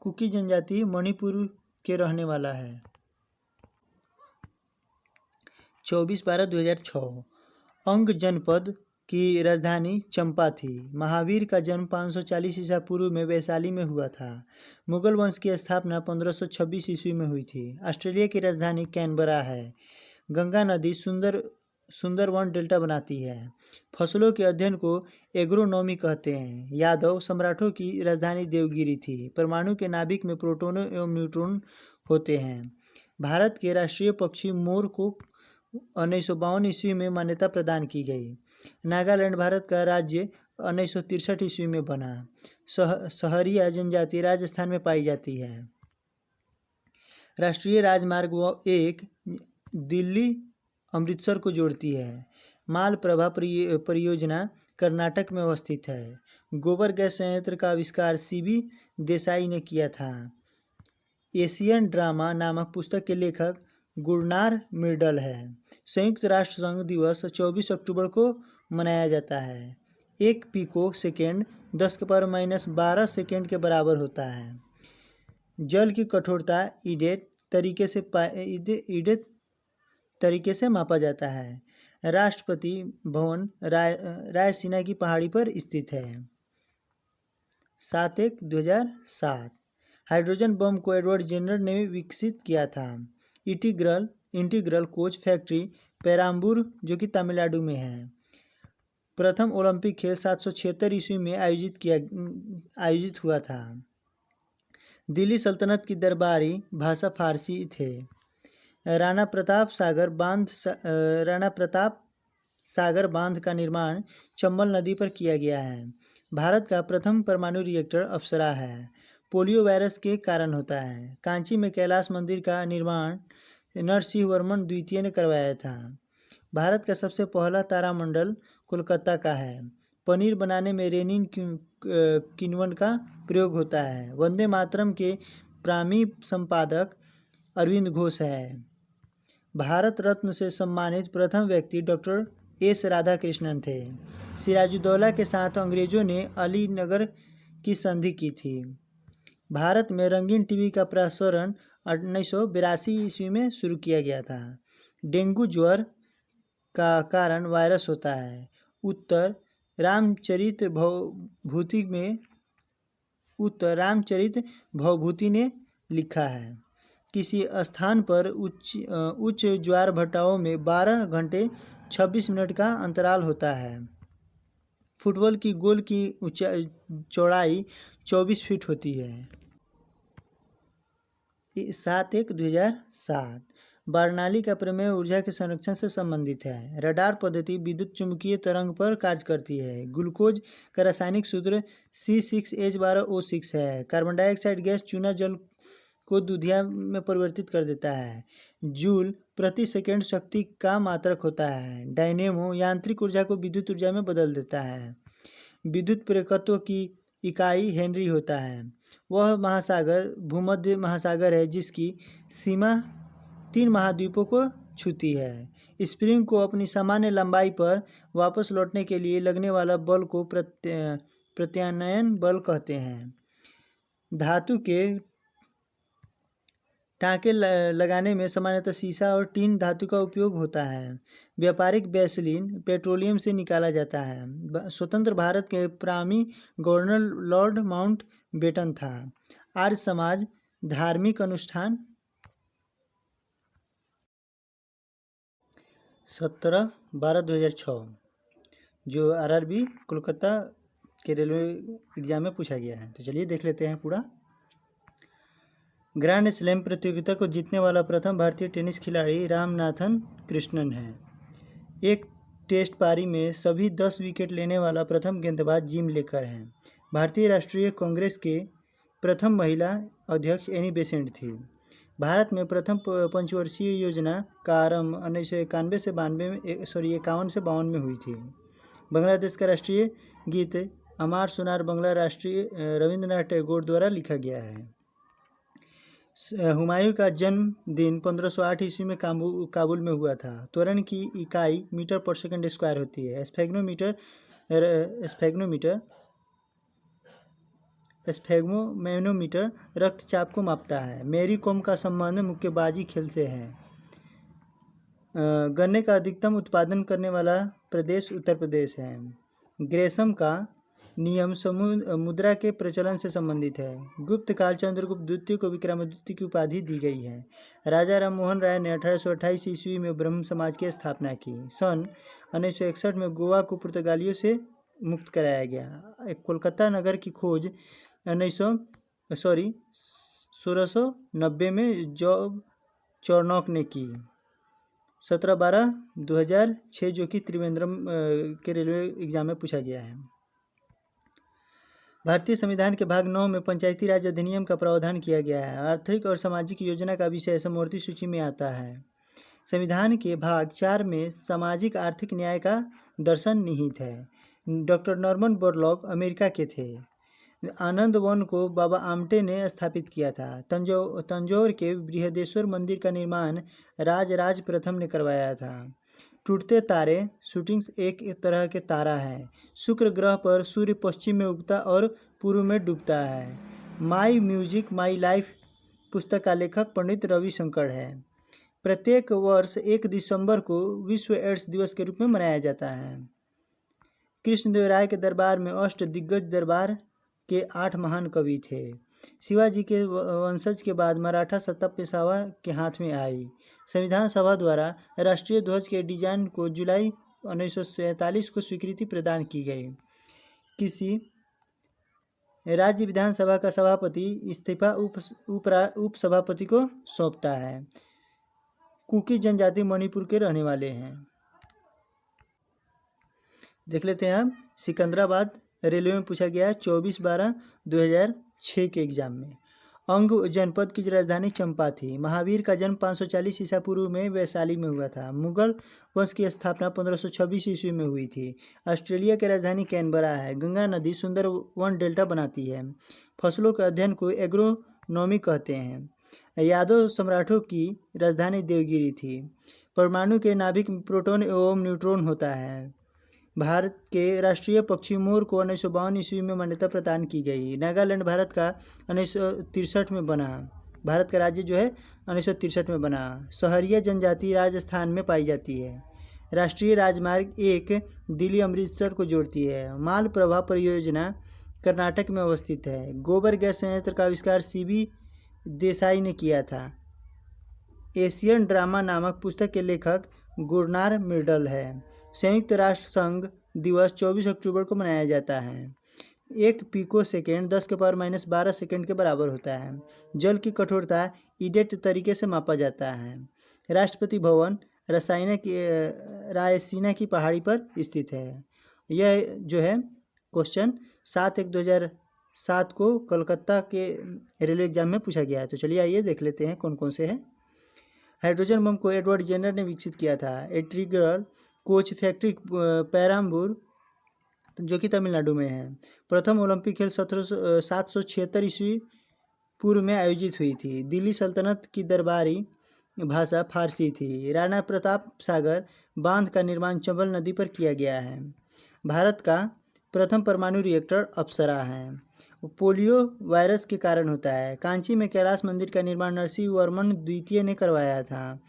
कुकी जनजाति मणिपुर के रहने वाला है। 24/12/2006 अंग जनपद की राजधानी चंपा थी। महावीर का जन्म 540 ईसा पूर्व में वैशाली में हुआ था। मुगल वंश की स्थापना 1526 ईस्वी में हुई थी। ऑस्ट्रेलिया की राजधानी कैनबरा है। गंगा नदी सुंदरवन डेल्टा बनाती है। फसलों के अध्ययन को एग्रोनॉमी कहते हैं। यादव सम्राटों की राजधानी देवगिरी थी। परमाणु के नाभिक में प्रोटॉनों एवं न्यूट्रॉन होते हैं। भारत के राष्ट्रीय पक्षी मोर को 1952 ईस्वी में मान्यता प्रदान की गई। नागालैंड भारत का राज्य 1963 ईस्वी में बना। सहरिया जनजाति राजस्थान में पाई जाती है। राष्ट्रीय राजमार्ग 1 दिल्ली अमृतसर को जोड़ती है। मालप्रभा परियोजना कर्नाटक में अवस्थित है। गोबर गैस संयंत्र का आविष्कार सीबी देसाई ने किया था। एशियन ड्रामा नामक पुस्तक के लेखक गुरनार मिर्डल है। संयुक्त राष्ट्र संघ दिवस 24 अक्टूबर को मनाया जाता है। 1 पिको सेकेंड 10⁻12 सेकेंड के बराबर होता है। जल की कठोरता ईडेट तरीके से मापा जाता है। राष्ट्रपति भवन रायसीना की पहाड़ी पर स्थित है। 7/1/2007 हाइड्रोजन बम को एडवर्ड जेनर ने विकसित किया था। इंटीग्रल कोच फैक्ट्री पेराम्बूर जो कि तमिलनाडु में है। प्रथम ओलंपिक खेल 776 ईस्वी में आयोजित हुआ था। दिल्ली सल्तनत की दरबारी भाषा फारसी थे। राणा प्रताप सागर बांध का निर्माण चंबल नदी पर किया गया है। भारत का प्रथम परमाणु रिएक्टर अप्सरा है। पोलियो वायरस के कारण होता है। कांची में कैलाश मंदिर का निर्माण नरसिंहवर्मन द्वितीय ने करवाया था। भारत का सबसे पहला तारामंडल कोलकाता का है। पनीर बनाने में रेनिन किण्वन का प्रयोग होता है। वंदे मातरम के प्रामी संपादक अरविंद घोष है। भारत रत्न से सम्मानित प्रथम व्यक्ति डॉक्टर एस राधाकृष्णन थे। सिराजुद्दौला के साथ अंग्रेजों ने अलीनगर की संधि की थी। भारत में रंगीन टीवी का प्रसारण 1982 ईस्वी में शुरू किया गया था। डेंगू ज्वर का कारण वायरस होता है। उत्तर रामचरित भवभूति ने लिखा है। किसी स्थान पर उच्च ज्वार भट्टाओं में 12 घंटे 26 मिनट का अंतराल होता है। फुटबॉल की गोल की चौड़ाई 24 फीट होती है। 7/1/2007। बर्नौली का प्रमेय ऊर्जा के संरक्षण से संबंधित है। रडार पद्धति विद्युत चुम्बकीय तरंग पर कार्य करती है। ग्लूकोज का रासायनिक सूत्र C6H12O6 है। कार्बन डाइऑक्साइड गैस चूना जल को दूधिया में परिवर्तित कर देता है। जूल प्रति सेकंड शक्ति का मात्रक होता है। डायनेमो यांत्रिक ऊर्जा को विद्युत ऊर्जा में बदल देता है। विद्युत प्रेरकत्व की इकाई हेनरी होता है। वह महासागर भूमध्य महासागर है जिसकी सीमा 3 महाद्वीपों को छूती है। स्प्रिंग को अपनी सामान्य लंबाई पर वापस लौटने के लिए लगने वाला बल को प्रत्यानयन बल कहते हैं। धातु के टाँके लगाने में सामान्यतः सीसा और टीन धातु का उपयोग होता है। व्यापारिक वैसलीन पेट्रोलियम से निकाला जाता है। स्वतंत्र भारत के प्रामी गवर्नर लॉर्ड माउंटबेटन था। आर्य समाज धार्मिक अनुष्ठान 17/12/2006 जो RRB कोलकाता के रेलवे एग्जाम में पूछा गया है। तो चलिए देख लेते हैं पूरा। ग्रैंड स्लैम प्रतियोगिता को जीतने वाला प्रथम भारतीय टेनिस खिलाड़ी रामनाथन कृष्णन है। एक टेस्ट पारी में सभी 10 विकेट लेने वाला प्रथम गेंदबाज जिम लेकर हैं। भारतीय राष्ट्रीय कांग्रेस के प्रथम महिला अध्यक्ष एनी बेसेंट थी। भारत में प्रथम पंचवर्षीय योजना का आरंभ 1951 से 52 में हुई थी। बांग्लादेश का राष्ट्रीय गीत अमार सोनार बांग्ला राष्ट्रीय रविंद्रनाथ टैगोर द्वारा लिखा गया है। हुमायूं का जन्म दिन 1508 ईस्वी में काबुल में हुआ था। त्वरण की इकाई मीटर पर सेकंड स्क्वायर होती है। स्फेग्मोमेनोमीटर रक्तचाप को मापता है। मैरी कॉम का संबंध मुक्केबाजी खेल से है। गन्ने का अधिकतम उत्पादन करने वाला प्रदेश उत्तर प्रदेश है। ग्रेसम का नियम मुद्रा के प्रचलन से संबंधित है। गुप्त काल चंद्रगुप्त द्वितीय को विक्रमादित्य की उपाधि दी गई है। राजा राम मोहन राय ने 1828 ईस्वी में ब्रह्म समाज की स्थापना की। सन 1961 में गोवा को पुर्तगालियों से मुक्त कराया गया। कोलकाता नगर की खोज 1690 में जॉब चौर्नॉक ने की। 17/12/2006 जो कि त्रिवेंद्रम के रेलवे एग्जाम में पूछा गया है। भारतीय संविधान के भाग 9 में पंचायती राज अधिनियम का प्रावधान किया गया है। आर्थिक और सामाजिक योजना का विषय समवर्ती सूची में आता है। संविधान के भाग 4 में सामाजिक आर्थिक न्याय का दर्शन निहित है। डॉक्टर नॉर्मन बोरलॉग अमेरिका के थे। आनंद वन को बाबा आमटे ने स्थापित किया था। तंजौर के बृहदेश्वर मंदिर का निर्माण राजराज प्रथम ने करवाया था। टूटते तारे शूटिंग्स एक तरह के तारा है। शुक्र ग्रह पर सूर्य पश्चिम में उगता और पूर्व में डूबता है। माई म्यूजिक माई लाइफ पुस्तक का लेखक पंडित रविशंकर है। प्रत्येक वर्ष 1 दिसंबर को विश्व एड्स दिवस के रूप में मनाया जाता है। कृष्णदेवराय के दरबार में अष्टदिग्गज दरबार के 8 महान कवि थे। शिवाजी के वंशज के बाद मराठा सत्ता पेशवा के हाथ में आई। संविधान सभा द्वारा राष्ट्रीय ध्वज के डिजाइन को जुलाई 1947 को स्वीकृति प्रदान की गई। किसी राज्य विधानसभा का सभापति इस्तीफा उप सभापति को सौंपता है। कुकी जनजाति मणिपुर के रहने वाले हैं। देख लेते हैं अब सिकंदराबाद रेलवे में पूछा गया है 24/12/2006 के एग्जाम में। अंग जनपद की राजधानी चंपा थी। महावीर का जन्म 540 ईसा पूर्व में वैशाली में हुआ था। मुगल वंश की स्थापना 1526 ईस्वी में हुई थी। ऑस्ट्रेलिया की राजधानी कैनबरा है। गंगा नदी सुंदरवन डेल्टा बनाती है। फसलों के अध्ययन को एग्रोनॉमी कहते हैं। यादव सम्राटों की राजधानी देवगिरी थी। परमाणु के नाभिक में प्रोटॉन एवं न्यूट्रॉन होता है। भारत के राष्ट्रीय पक्षी मोर को 1952 ईस्वी में मान्यता प्रदान की गई। नागालैंड भारत का 1963 में बना। भारत का राज्य जो है 1963 में बना। सहरिया जनजाति राजस्थान में पाई जाती है। राष्ट्रीय राजमार्ग 1 दिल्ली अमृतसर को जोड़ती है। माल प्रवाह परियोजना कर्नाटक में अवस्थित है। गोबर गैस संयंत्र का आविष्कार सीबी देसाई ने किया था। एशियन ड्रामा नामक पुस्तक के लेखक गुरनार मिर्डल है। संयुक्त राष्ट्र संघ दिवस 24 अक्टूबर को मनाया जाता है। 1 पिको सेकेंड 10⁻12 सेकेंड के बराबर होता है। जल की कठोरता ईडेट तरीके से मापा जाता है। राष्ट्रपति भवन रायसीना की पहाड़ी पर स्थित है। यह जो है क्वेश्चन 7/1/2007 को कलकत्ता के रेलवे एग्जाम में पूछा गया है। तो चलिए आइए देख लेते हैं कौन कौन से हैं। हाइड्रोजन बम को एडवर्ड जेनर ने विकसित किया था। एट्रिगल कोच फैक्ट्री पेराम्बूर जो कि तमिलनाडु में है। प्रथम ओलंपिक खेल 776 ईस्वी पूर्व में आयोजित हुई थी। दिल्ली सल्तनत की दरबारी भाषा फारसी थी। राणा प्रताप सागर बांध का निर्माण चंबल नदी पर किया गया है। भारत का प्रथम परमाणु रिएक्टर अप्सरा है। पोलियो वायरस के कारण होता है। कांची में कैलाश मंदिर का निर्माण नरसिंह वर्मन द्वितीय ने करवाया था।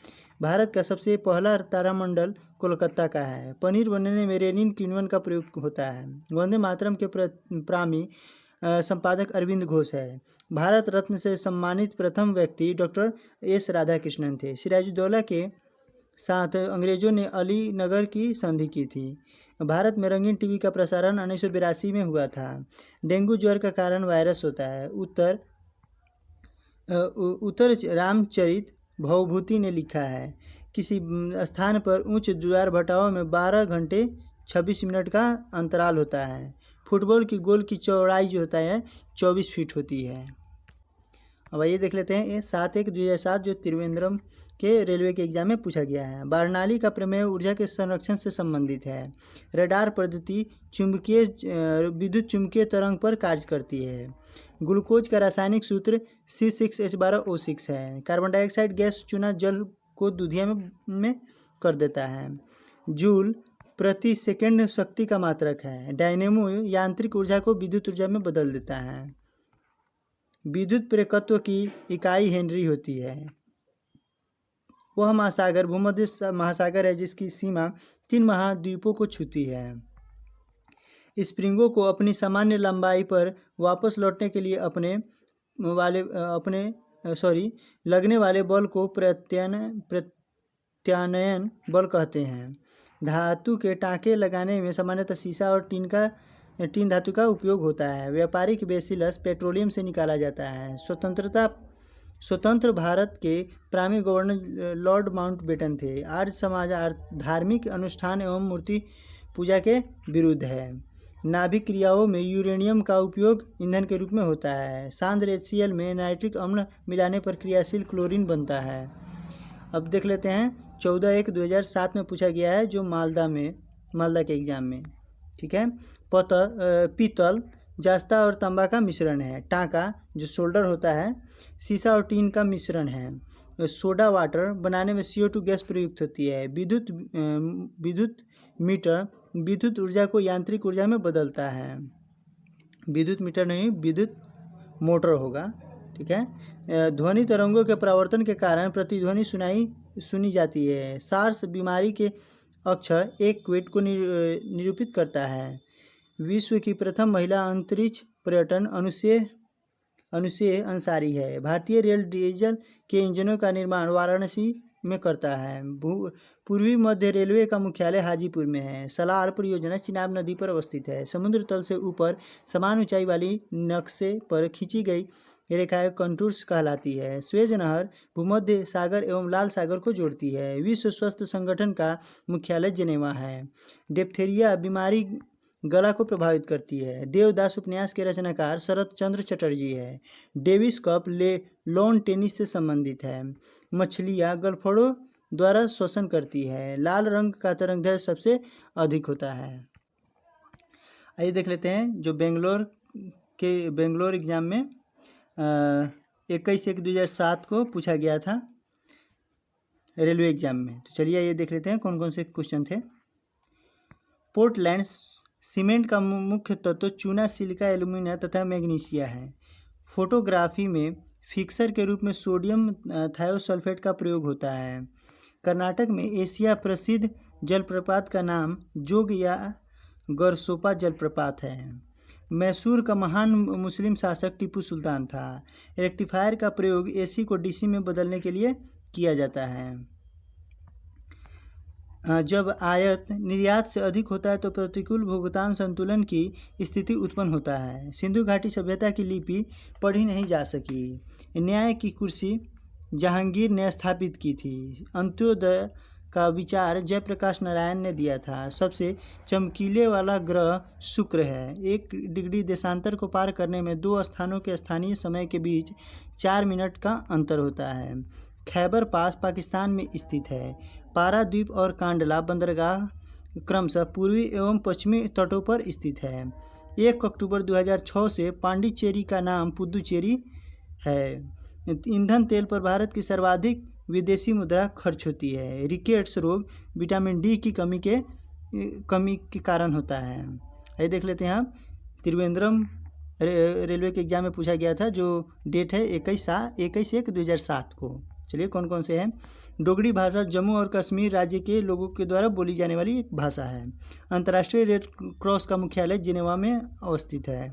भारत का सबसे पहला तारामंडल कोलकाता का है। पनीर बनने में रेनिन क्विनोन का प्रयोग होता है। वंदे मातरम के प्रामी संपादक अरविंद घोष है। भारत रत्न से सम्मानित प्रथम व्यक्ति डॉक्टर एस राधाकृष्णन थे। सिराजुद्दौला के साथ अंग्रेजों ने अली नगर की संधि की थी। भारत में रंगीन टीवी का प्रसारण 1982 में हुआ था। डेंगू ज्वर का कारण वायरस होता है। उत्तर रामचरित भवभूति ने लिखा है। किसी स्थान पर उच्च ज्वार भटाव में 12 घंटे 26 मिनट का अंतराल होता है। फुटबॉल की गोल की चौड़ाई जो होता है 24 फीट होती है। अब आइए देख लेते हैं 7/1/2007 जो त्रिवेंद्रम के रेलवे के एग्जाम में पूछा गया है। बर्नौली का प्रमेय ऊर्जा के संरक्षण से संबंधित है। रडार पद्धति विद्युत चुंबकीय तरंग पर कार्य करती है। ग्लूकोज का रासायनिक सूत्र C6H12O6 है। कार्बन डाइऑक्साइड गैस चूना जल को दूधिया में कर देता है। जूल प्रति सेकंड शक्ति का मात्रक है। डायनेमो यांत्रिक ऊर्जा को विद्युत ऊर्जा में बदल देता है। विद्युत प्रेरकत्व की इकाई हेनरी होती है। वह महासागर भूमध्य महासागर है जिसकी सीमा 3 महाद्वीपों को छूती है। स्प्रिंगों को अपनी सामान्य लंबाई पर वापस लौटने के लिए लगने वाले बल को प्रत्यानयन बल कहते हैं। धातु के टाँके लगाने में सामान्यतः सीसा और टीन धातु का उपयोग होता है। व्यापारिक बेसिलस पेट्रोलियम से निकाला जाता है। स्वतंत्र भारत के प्राइमरी गवर्नर लॉर्ड माउंटबेटन थे। आर्य समाज धार्मिक अनुष्ठान एवं मूर्ति पूजा के विरुद्ध है। नाभिक क्रियाओं में यूरेनियम का उपयोग ईंधन के रूप में होता है। सांद्र HCl में नाइट्रिक अम्ल मिलाने पर क्रियाशील क्लोरीन बनता है। अब देख लेते हैं 14/1/2007 में पूछा गया है जो मालदा के एग्जाम में। ठीक है। पीतल जास्ता और तांबा का मिश्रण है। टाँका जो शोल्डर होता है सीसा और टीन का मिश्रण है। सोडा वाटर बनाने में CO2 गैस प्रयुक्त होती है। विद्युत मीटर विद्युत ऊर्जा को यांत्रिक ऊर्जा में बदलता है। विद्युत मीटर नहीं विद्युत मोटर होगा। ठीक है। ध्वनि तरंगों के परावर्तन के कारण प्रतिध्वनि सुनी जाती है। सार्स बीमारी के अक्षर एक क्विट को निरूपित करता है। विश्व की प्रथम महिला अंतरिक्ष पर्यटन अनुसेय अंसारी है। भारतीय रेल डीजल के इंजनों का निर्माण वाराणसी में करता है। पूर्वी मध्य रेलवे का मुख्यालय हाजीपुर में है। सलार परियोजना चिनाब नदी पर अवस्थित है। समुद्र तल से ऊपर समान ऊंचाई वाली नक्शे पर खींची गई रेखाएं कंटूर्स कहलाती है। स्वेज नहर भूमध्य सागर एवं लाल सागर को जोड़ती है। विश्व स्वास्थ्य संगठन का मुख्यालय जेनेवा है। डिप्थीरिया बीमारी गला को प्रभावित करती है। देवदास उपन्यास के रचनाकार शरत चंद्र चटर्जी है। डेविस कप लॉन टेनिस से संबंधित है। मछलियाँ गलफड़ों द्वारा श्वसन करती है। लाल रंग का तरंगदैर्घ्य सबसे अधिक होता है। आइए देख लेते हैं जो बेंगलोर एग्जाम में 21/1/2007 को पूछा गया था रेलवे एग्जाम में। तो चलिए ये देख लेते हैं कौन कौन से क्वेश्चन थे। पोर्टलैंड सीमेंट का मुख्य तत्व चूना, सिलिका, एल्यूमिनियम तथा मैग्नीशिया है। फोटोग्राफी में फिक्सर के रूप में सोडियम थायोसल्फेट का प्रयोग होता है। कर्नाटक में एशिया प्रसिद्ध जलप्रपात का नाम जोग या गरसोपा जलप्रपात है। मैसूर का महान मुस्लिम शासक टीपू सुल्तान था। रेक्टिफायर का प्रयोग एसी को डीसी में बदलने के लिए किया जाता है। जब आयात निर्यात से अधिक होता है तो प्रतिकूल भुगतान संतुलन की स्थिति उत्पन्न होता है। सिंधु घाटी सभ्यता की लिपि पढ़ी नहीं जा सकी। न्याय की कुर्सी जहांगीर ने स्थापित की थी। अंत्योदय का विचार जयप्रकाश नारायण ने दिया था। सबसे चमकीले वाला ग्रह शुक्र है। 1 डिग्री देशांतर को पार करने में 2 स्थानों के स्थानीय समय के बीच 4 मिनट का अंतर होता है। खैबर पास पाकिस्तान में स्थित है। पारादीप और कांडला बंदरगाह क्रमशः पूर्वी एवं पश्चिमी तटों पर स्थित है। 1 अक्टूबर 2006 से पांडिचेरी का नाम पुदुचेरी है। ईंधन तेल पर भारत की सर्वाधिक विदेशी मुद्रा खर्च होती है। रिकेट्स रोग विटामिन डी की कमी के कारण होता है। ये देख लेते हैं आप। त्रिवेंद्रम रेलवे के एग्जाम में पूछा गया था, जो डेट है 21/1/2007 को। चलिए कौन कौन से हैं। डोगरी भाषा जम्मू और कश्मीर राज्य के लोगों के द्वारा बोली जाने वाली एक भाषा है। अंतर्राष्ट्रीय रेड क्रॉस का मुख्यालय जिनेवा में अवस्थित है।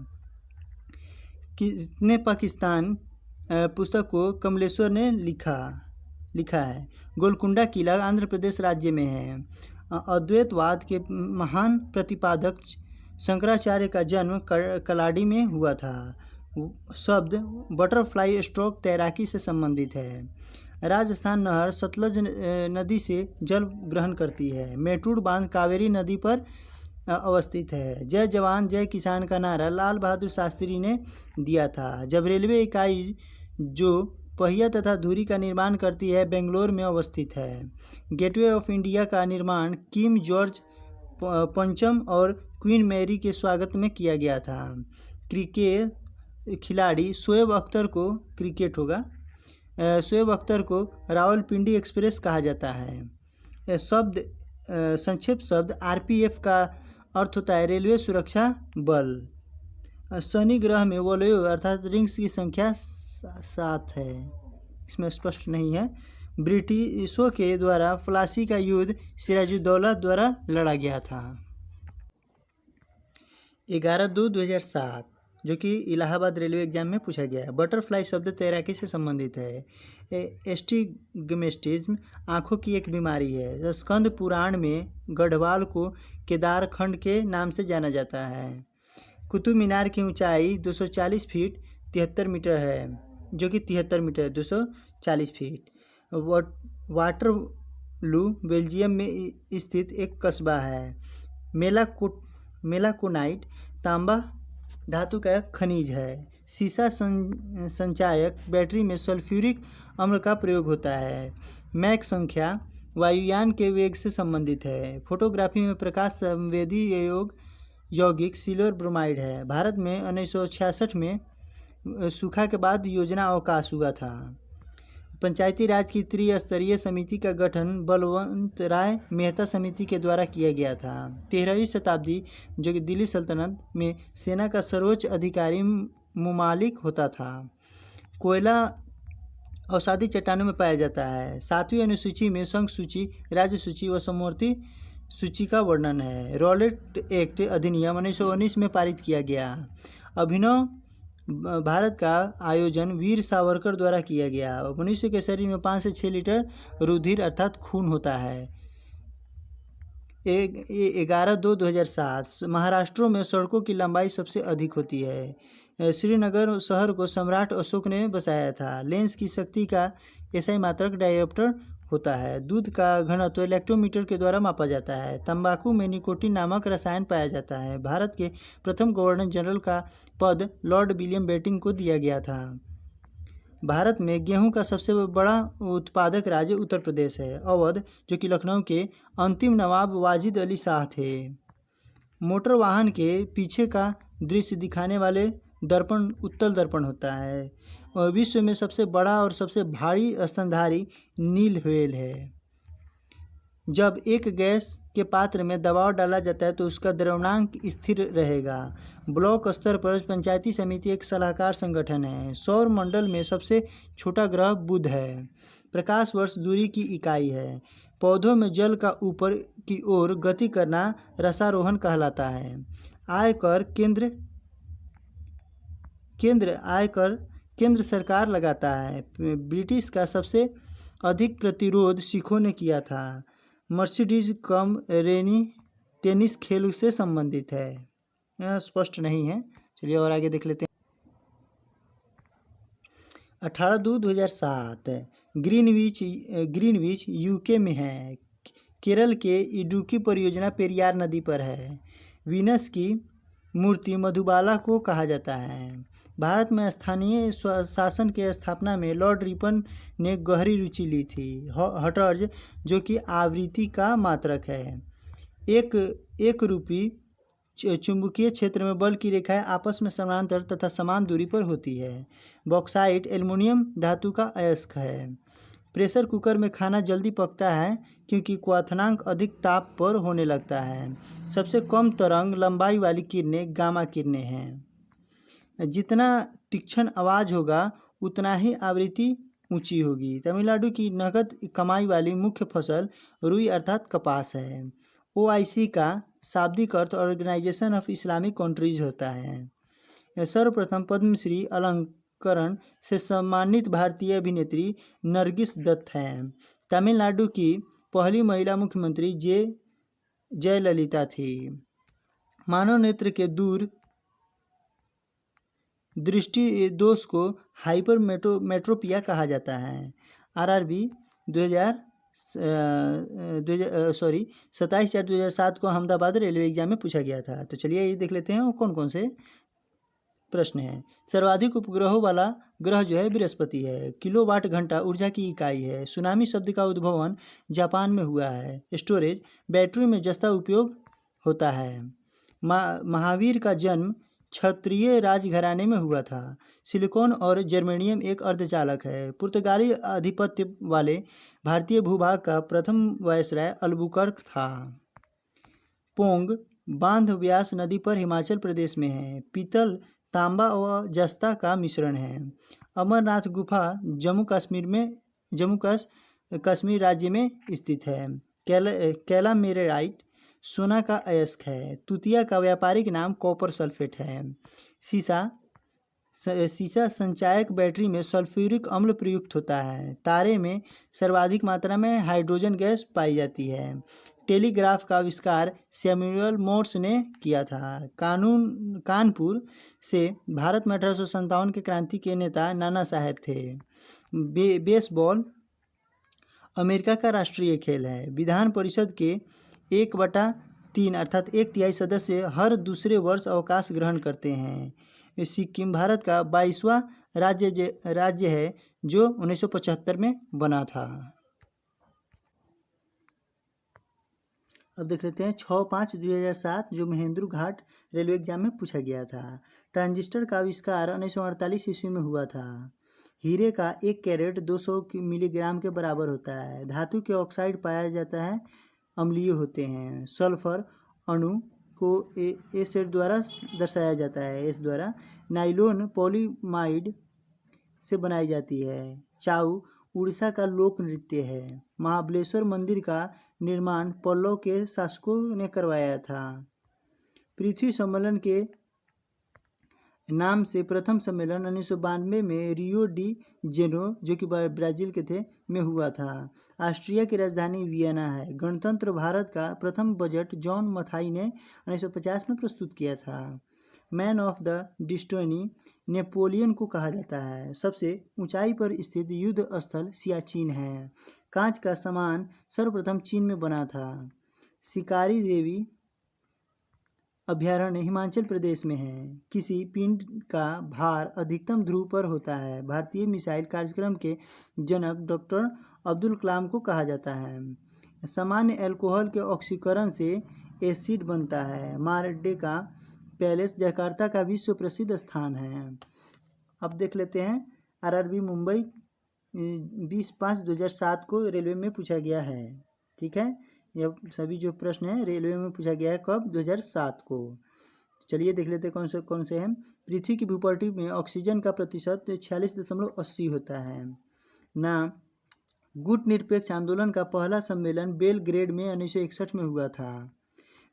किसने पाकिस्तान पुस्तक को कमलेश्वर ने लिखा है। गोलकुंडा किला आंध्र प्रदेश राज्य में है। अद्वैतवाद के महान प्रतिपादक शंकराचार्य का जन्म कलाडी में हुआ था। शब्द बटरफ्लाई स्ट्रोक तैराकी से संबंधित है। राजस्थान नहर सतलज नदी से जल ग्रहण करती है। मेटूर बांध कावेरी नदी पर अवस्थित है। जय जवान जय किसान का नारा लाल बहादुर शास्त्री ने दिया था। जब रेलवे इकाई जो पहिया तथा धुरी का निर्माण करती है बेंगलोर में अवस्थित है। गेटवे ऑफ इंडिया का निर्माण किंग जॉर्ज पंचम और क्वीन मैरी के स्वागत में किया गया था। क्रिकेट खिलाड़ी शोएब अख्तर को रावलपिंडी एक्सप्रेस कहा जाता है। संक्षेप शब्द आरपीएफ का अर्थ होता है रेलवे सुरक्षा बल। शनि ग्रह में वलयों अर्थात रिंग्स की संख्या 7 है, इसमें स्पष्ट नहीं है। ब्रिटिशों के द्वारा प्लासी का युद्ध सिराजुद्दौला द्वारा लड़ा गया था। 11/2/2007 जो कि इलाहाबाद रेलवे एग्जाम में पूछा गया है। बटरफ्लाई शब्द तैराकी से संबंधित है। एस्टिग्मेटिज्म आँखों की एक बीमारी है। स्कंद पुराण में गढ़वाल को केदार खंड के नाम से जाना जाता है। कुतुब मीनार की ऊंचाई 240 फीट 73 मीटर है, जो कि 73 मीटर 240 फीट। वाटरलू बेल्जियम में स्थित एक कस्बा है। मेलाकोनाइट तांबा धातु का खनिज है। सीसा संचायक बैटरी में सल्फ्यूरिक अम्ल का प्रयोग होता है। मैक संख्या वायुयान के वेग से संबंधित है। फोटोग्राफी में प्रकाश संवेदी यौगिक सिल्वर ब्रोमाइड है। भारत में 1966 में सूखा के बाद योजना अवकाश हुआ था। पंचायती राज की त्रिस्तरीय समिति का गठन बलवंत राय मेहता समिति के द्वारा किया गया था। 13वीं शताब्दी जो कि दिल्ली सल्तनत में सेना का सर्वोच्च अधिकारी मुमालिक होता था। कोयला औषधि चट्टानों में पाया जाता है। 7वीं अनुसूची में संघ सूची, राज्य सूची व समवर्ती सूची का वर्णन है। रॉलेट एक्ट अधिनियम 1919 में पारित किया गया। अभिनव भारत का आयोजन वीर सावरकर द्वारा किया गया। मनुष्य के शरीर में 5 से 6 लीटर रुधिर अर्थात खून होता है। 11/2/2007 महाराष्ट्र में सड़कों की लंबाई सबसे अधिक होती है। श्रीनगर शहर को सम्राट अशोक ने बसाया था। लेंस की शक्ति का एसआई मात्रक डायोप्टर होता है। दूध का घनत्व इलेक्ट्रोमीटर के द्वारा मापा जाता है। तंबाकू में निकोटीन नामक रसायन पाया जाता है। भारत के प्रथम गवर्नर जनरल का पद लॉर्ड विलियम बेंटिंक को दिया गया था। भारत में गेहूं का सबसे बड़ा उत्पादक राज्य उत्तर प्रदेश है। अवध, जो कि लखनऊ के अंतिम नवाब वाजिद अली शाह थे। मोटर वाहन के पीछे का दृश्य दिखाने वाले दर्पण उत्तल दर्पण होता है। और विश्व में सबसे बड़ा और सबसे भारी स्तनधारी नील व्हेल है। जब एक गैस के पात्र में दबाव डाला जाता है तो उसका द्रव्यमान स्थिर रहेगा। ब्लॉक स्तर पर पंचायती समिति एक सलाहकार संगठन है। सौर मंडल में सबसे छोटा ग्रह बुध है। प्रकाश वर्ष दूरी की इकाई है। पौधों में जल का ऊपर की ओर गति करना रसारोहण कहलाता है। आयकर केंद्र सरकार लगाता है। ब्रिटिश का सबसे अधिक प्रतिरोध सिखों ने किया था। मर्सिडीज कम रेनी टेनिस खेल से संबंधित है। यह स्पष्ट नहीं है, चलिए और आगे देख लेते हैं। 18/2/2007 ग्रीनविच यूके में है। केरल के इडुक्की परियोजना पेरियार नदी पर है। वीनस की मूर्ति मधुबाला को कहा जाता है। भारत में स्थानीय शासन के स्थापना में लॉर्ड रिपन ने गहरी रुचि ली थी। हर्ट्ज, जो कि आवृत्ति का मात्रक है, एक रूपी चुंबकीय क्षेत्र में बल की रेखाएं आपस में समानांतर तथा समान दूरी पर होती है। बॉक्साइट एल्युमिनियम धातु का अयस्क है। प्रेशर कुकर में खाना जल्दी पकता है क्योंकि क्वथनांक अधिक ताप पर होने लगता है। सबसे कम तरंग लंबाई वाली किरणें गामा किरणें हैं। जितना तीक्ष्ण आवाज़ होगा उतना ही आवृत्ति ऊंची होगी। तमिलनाडु की नकद कमाई वाली मुख्य फसल रुई अर्थात कपास है। OIC का शाब्दिक अर्थ ऑर्गेनाइजेशन ऑफ इस्लामिक कंट्रीज होता है। सर्वप्रथम पद्मश्री अलंकरण से सम्मानित भारतीय अभिनेत्री नरगिस दत्त हैं। तमिलनाडु की पहली महिला मुख्यमंत्री जयललिता थी। मानव नेत्र के दूर दृष्टि दोष को हाइपरमेट्रोपिया कहा जाता है। RRB 27/4/2007 को अहमदाबाद रेलवे एग्जाम में पूछा गया था। तो चलिए ये देख लेते हैं वो कौन कौन से प्रश्न हैं। सर्वाधिक उपग्रहों वाला ग्रह जो है बृहस्पति है। किलोवाट घंटा ऊर्जा की इकाई है। सुनामी शब्द का उद्भवन जापान में हुआ है। स्टोरेज, बैटरी में जस्ता उपयोग होता है। महावीर का जन्म क्षत्रिय राजघराने में हुआ था। सिलिकॉन और जर्मेनियम एक अर्धचालक है। पुर्तगाली आधिपत्य वाले भारतीय भूभाग का प्रथम वायसराय अल्बुकर्क था। पोंग बांध व्यास नदी पर हिमाचल प्रदेश में है। पीतल, तांबा व जस्ता का मिश्रण है। अमरनाथ गुफा जम्मू कश्मीर राज्य में स्थित है। कैलामेरेराइट सोना का अयस्क है। तुतिया का व्यापारिक नाम कॉपर सल्फेट है। सीसा संचायक बैटरी में सल्फ्यूरिक अम्ल प्रयुक्त होता है। तारे में सर्वाधिक मात्रा में हाइड्रोजन गैस पाई जाती है। टेलीग्राफ का आविष्कार सैमुअल मोर्स ने किया था। कानपुर से भारत में 1857 के क्रांति के नेता नाना साहेब थे। बेसबॉल अमेरिका का राष्ट्रीय खेल है। विधान परिषद के 1/3 अर्थात 1/3 सदस्य हर दूसरे वर्ष अवकाश ग्रहण करते हैं। सिक्किम भारत का 22वां राज्य है जो 1975 में बना था। अब देख लेते हैं 6/5/2007 जो महेंद्र घाट रेलवे एग्जाम में पूछा गया था। ट्रांजिस्टर का आविष्कार 1948 ईस्वी में हुआ था। हीरे का 1 कैरेट 200 मिलीग्राम के बराबर होता है। धातु के ऑक्साइड पाया जाता है, अम्लीय होते हैं। सल्फर अणु को एसिड द्वारा दर्शाया जाता है, एस द्वारा। नाइलोन पॉलीमाइड से बनाई जाती है। चाऊ उड़ीसा का लोक नृत्य है। महाबलेश्वर मंदिर का निर्माण पल्लव के शासकों ने करवाया था। पृथ्वी सम्मेलन के नाम से प्रथम सम्मेलन 1992 में रियो डी जेनेरो जो कि ब्राज़ील के थे में हुआ था। ऑस्ट्रिया की राजधानी वियना है। गणतंत्र भारत का प्रथम बजट जॉन मथाई ने 1950 में प्रस्तुत किया था। Man of the destiny Napoleon को कहा जाता है। सबसे ऊंचाई पर स्थित युद्ध स्थल सियाचिन है। कांच का सामान सर्वप्रथम चीन में बना था। शिकारी देवी अभ्यारण्य हिमाचल प्रदेश में है। किसी पिंड का भार अधिकतम ध्रुव पर होता है। भारतीय मिसाइल कार्यक्रम के जनक डॉक्टर अब्दुल कलाम को कहा जाता है। सामान्य अल्कोहल के ऑक्सीकरण से एसिड बनता है। मार्डेका पैलेस जकार्ता का विश्व प्रसिद्ध स्थान है। अब देख लेते हैं आरआरबी मुंबई 20/5/2007 को रेलवे में पूछा गया है। ठीक है, यह सभी जो प्रश्न हैं रेलवे में पूछा गया है कब, 2007 को। चलिए देख लेते हैं कौन से हैं। पृथ्वी की भूपटल में ऑक्सीजन का प्रतिशत 46.80 होता है। ना गुट निरपेक्ष आंदोलन का पहला सम्मेलन बेलग्रेड में 1961 में हुआ था।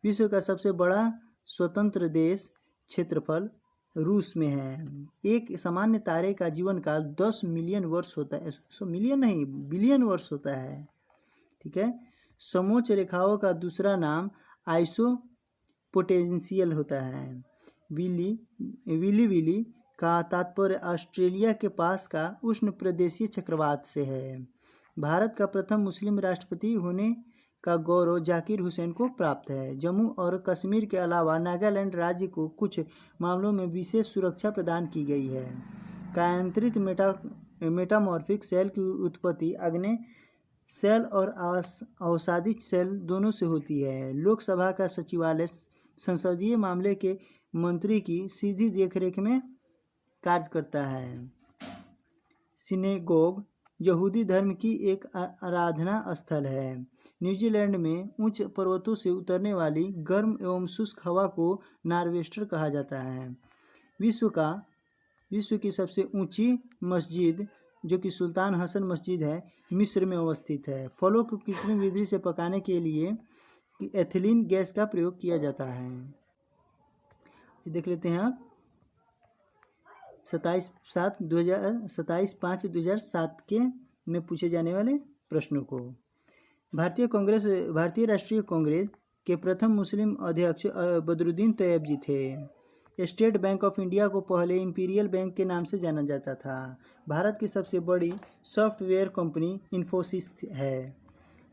विश्व का सबसे बड़ा स्वतंत्र देश क्षेत्रफल रूस में है। एक सामान्य तारे का जीवन काल 10 मिलियन वर्ष होता है। 100 मिलियन नहीं, बिलियन वर्ष होता है। ठीक है, समोच्च रेखाओं का दूसरा नाम आइसोपोटेंशियल होता है। विली का तात्पर्य ऑस्ट्रेलिया के पास का उष्ण प्रदेशीय चक्रवात से है। भारत का प्रथम मुस्लिम राष्ट्रपति होने का गौरव जाकिर हुसैन को प्राप्त है। जम्मू और कश्मीर के अलावा नागालैंड राज्य को कुछ मामलों में विशेष सुरक्षा प्रदान की गई है। कायांतरित मेटामॉर्फिक सेल की उत्पत्ति आग्नेय सेल और अवसादी सेल दोनों से होती है। लोकसभा का सचिवालय संसदीय मामले के मंत्री की सीधी देखरेख में कार्य करता है। सिनेगोग यहूदी धर्म की एक आराधना स्थल है। न्यूजीलैंड में उच्च पर्वतों से उतरने वाली गर्म एवं शुष्क हवा को नॉर्वेस्टर कहा जाता है। विश्व की सबसे ऊंची मस्जिद जो कि सुल्तान हसन मस्जिद है, मिस्र में अवस्थित है। फलों को कृत्रिम विधि से पकाने के लिए एथिलीन गैस का प्रयोग किया जाता है। देख लेते हैं आप 27/5/2007 के में पूछे जाने वाले प्रश्नों को। भारतीय राष्ट्रीय कांग्रेस के प्रथम मुस्लिम अध्यक्ष बदरुद्दीन तैयब जी थे। स्टेट बैंक ऑफ इंडिया को पहले इंपीरियल बैंक के नाम से जाना जाता था। भारत की सबसे बड़ी सॉफ्टवेयर कंपनी इन्फोसिस है।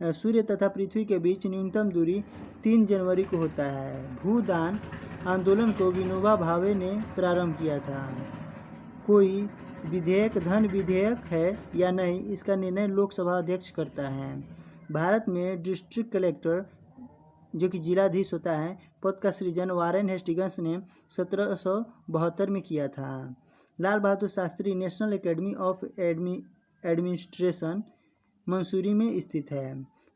सूर्य तथा पृथ्वी के बीच न्यूनतम दूरी 3 जनवरी को होता है। भूदान आंदोलन को विनोबा भावे ने प्रारंभ किया था। कोई विधेयक धन विधेयक है या नहीं, इसका निर्णय लोकसभा अध्यक्ष करता है। भारत में डिस्ट्रिक्ट कलेक्टर जो कि जिलाधीश होता है, पद का सृजन वारेन हेस्टिंग्स ने 1772 में किया था। Lal Bahadur Shastri National Academy of Administration Mussoorie में स्थित है।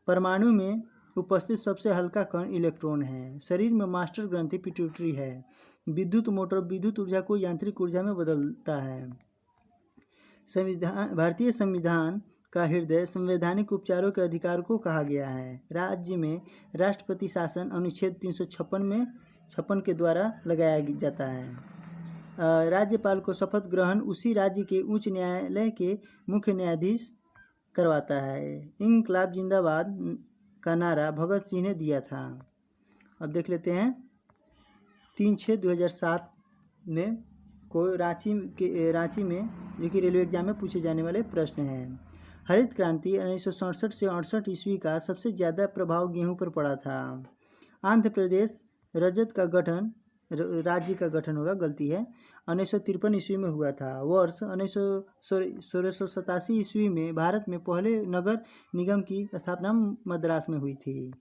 परमाणु में उपस्थित सबसे हल्का कण इलेक्ट्रॉन है। शरीर में मास्टर ग्रंथि पिट्यूटरी है। विद्युत मोटर विद्युत ऊर्जा को यांत्रिक ऊर्जा में बदलता है। भारतीय संविधान का हृदय संवैधानिक उपचारों के अधिकार को कहा गया है। राज्य में राष्ट्रपति शासन अनुच्छेद 356 के द्वारा लगाया जाता है। राज्यपाल को शपथ ग्रहण उसी राज्य के उच्च न्यायालय के मुख्य न्यायाधीश करवाता है। इंकलाब जिंदाबाद का नारा भगत सिंह ने दिया था। अब देख लेते हैं 3/6/2007 में को रांची में जो कि रेलवे एग्जाम में पूछे जाने वाले प्रश्न हैं। हरित क्रांति 1967 से 68 ईस्वी का सबसे ज़्यादा प्रभाव गेहूं पर पड़ा था। आंध्र प्रदेश राज्य का गठन होगा, गलती है, 1953 ईस्वी में हुआ था। वर्ष 1687 ईस्वी में भारत में पहले नगर निगम की स्थापना मद्रास में हुई थी।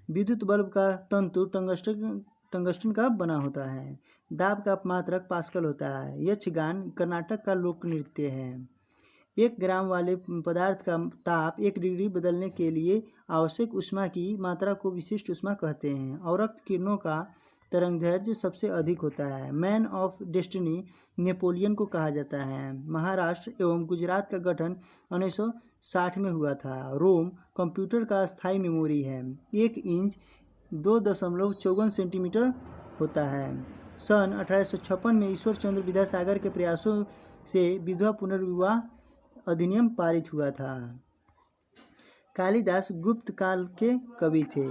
विद्युत बल्ब का तंतु टंगस्टन का बना होता है। दाब का मात्रक पास्कल होता है। यक्षगान कर्नाटक का लोक नृत्य है। 1 ग्राम वाले पदार्थ का ताप 1 डिग्री बदलने के लिए आवश्यक ऊष्मा की मात्रा को विशिष्ट ऊष्मा कहते हैं। अवरक्त किरणों का तरंगदैर्घ्य सबसे अधिक होता है। मैन ऑफ डेस्टिनी नेपोलियन को कहा जाता है। महाराष्ट्र एवं गुजरात का गठन 1960 में हुआ था। रोम कंप्यूटर का स्थायी मेमोरी है। 1 इंच 2.54 सेंटीमीटर होता है। सन 1856 में ईश्वर चंद्र विद्यासागर के प्रयासों से विधवा पुनर्विवाह अधिनियम पारित हुआ था। कालिदास गुप्त काल के कवि थे।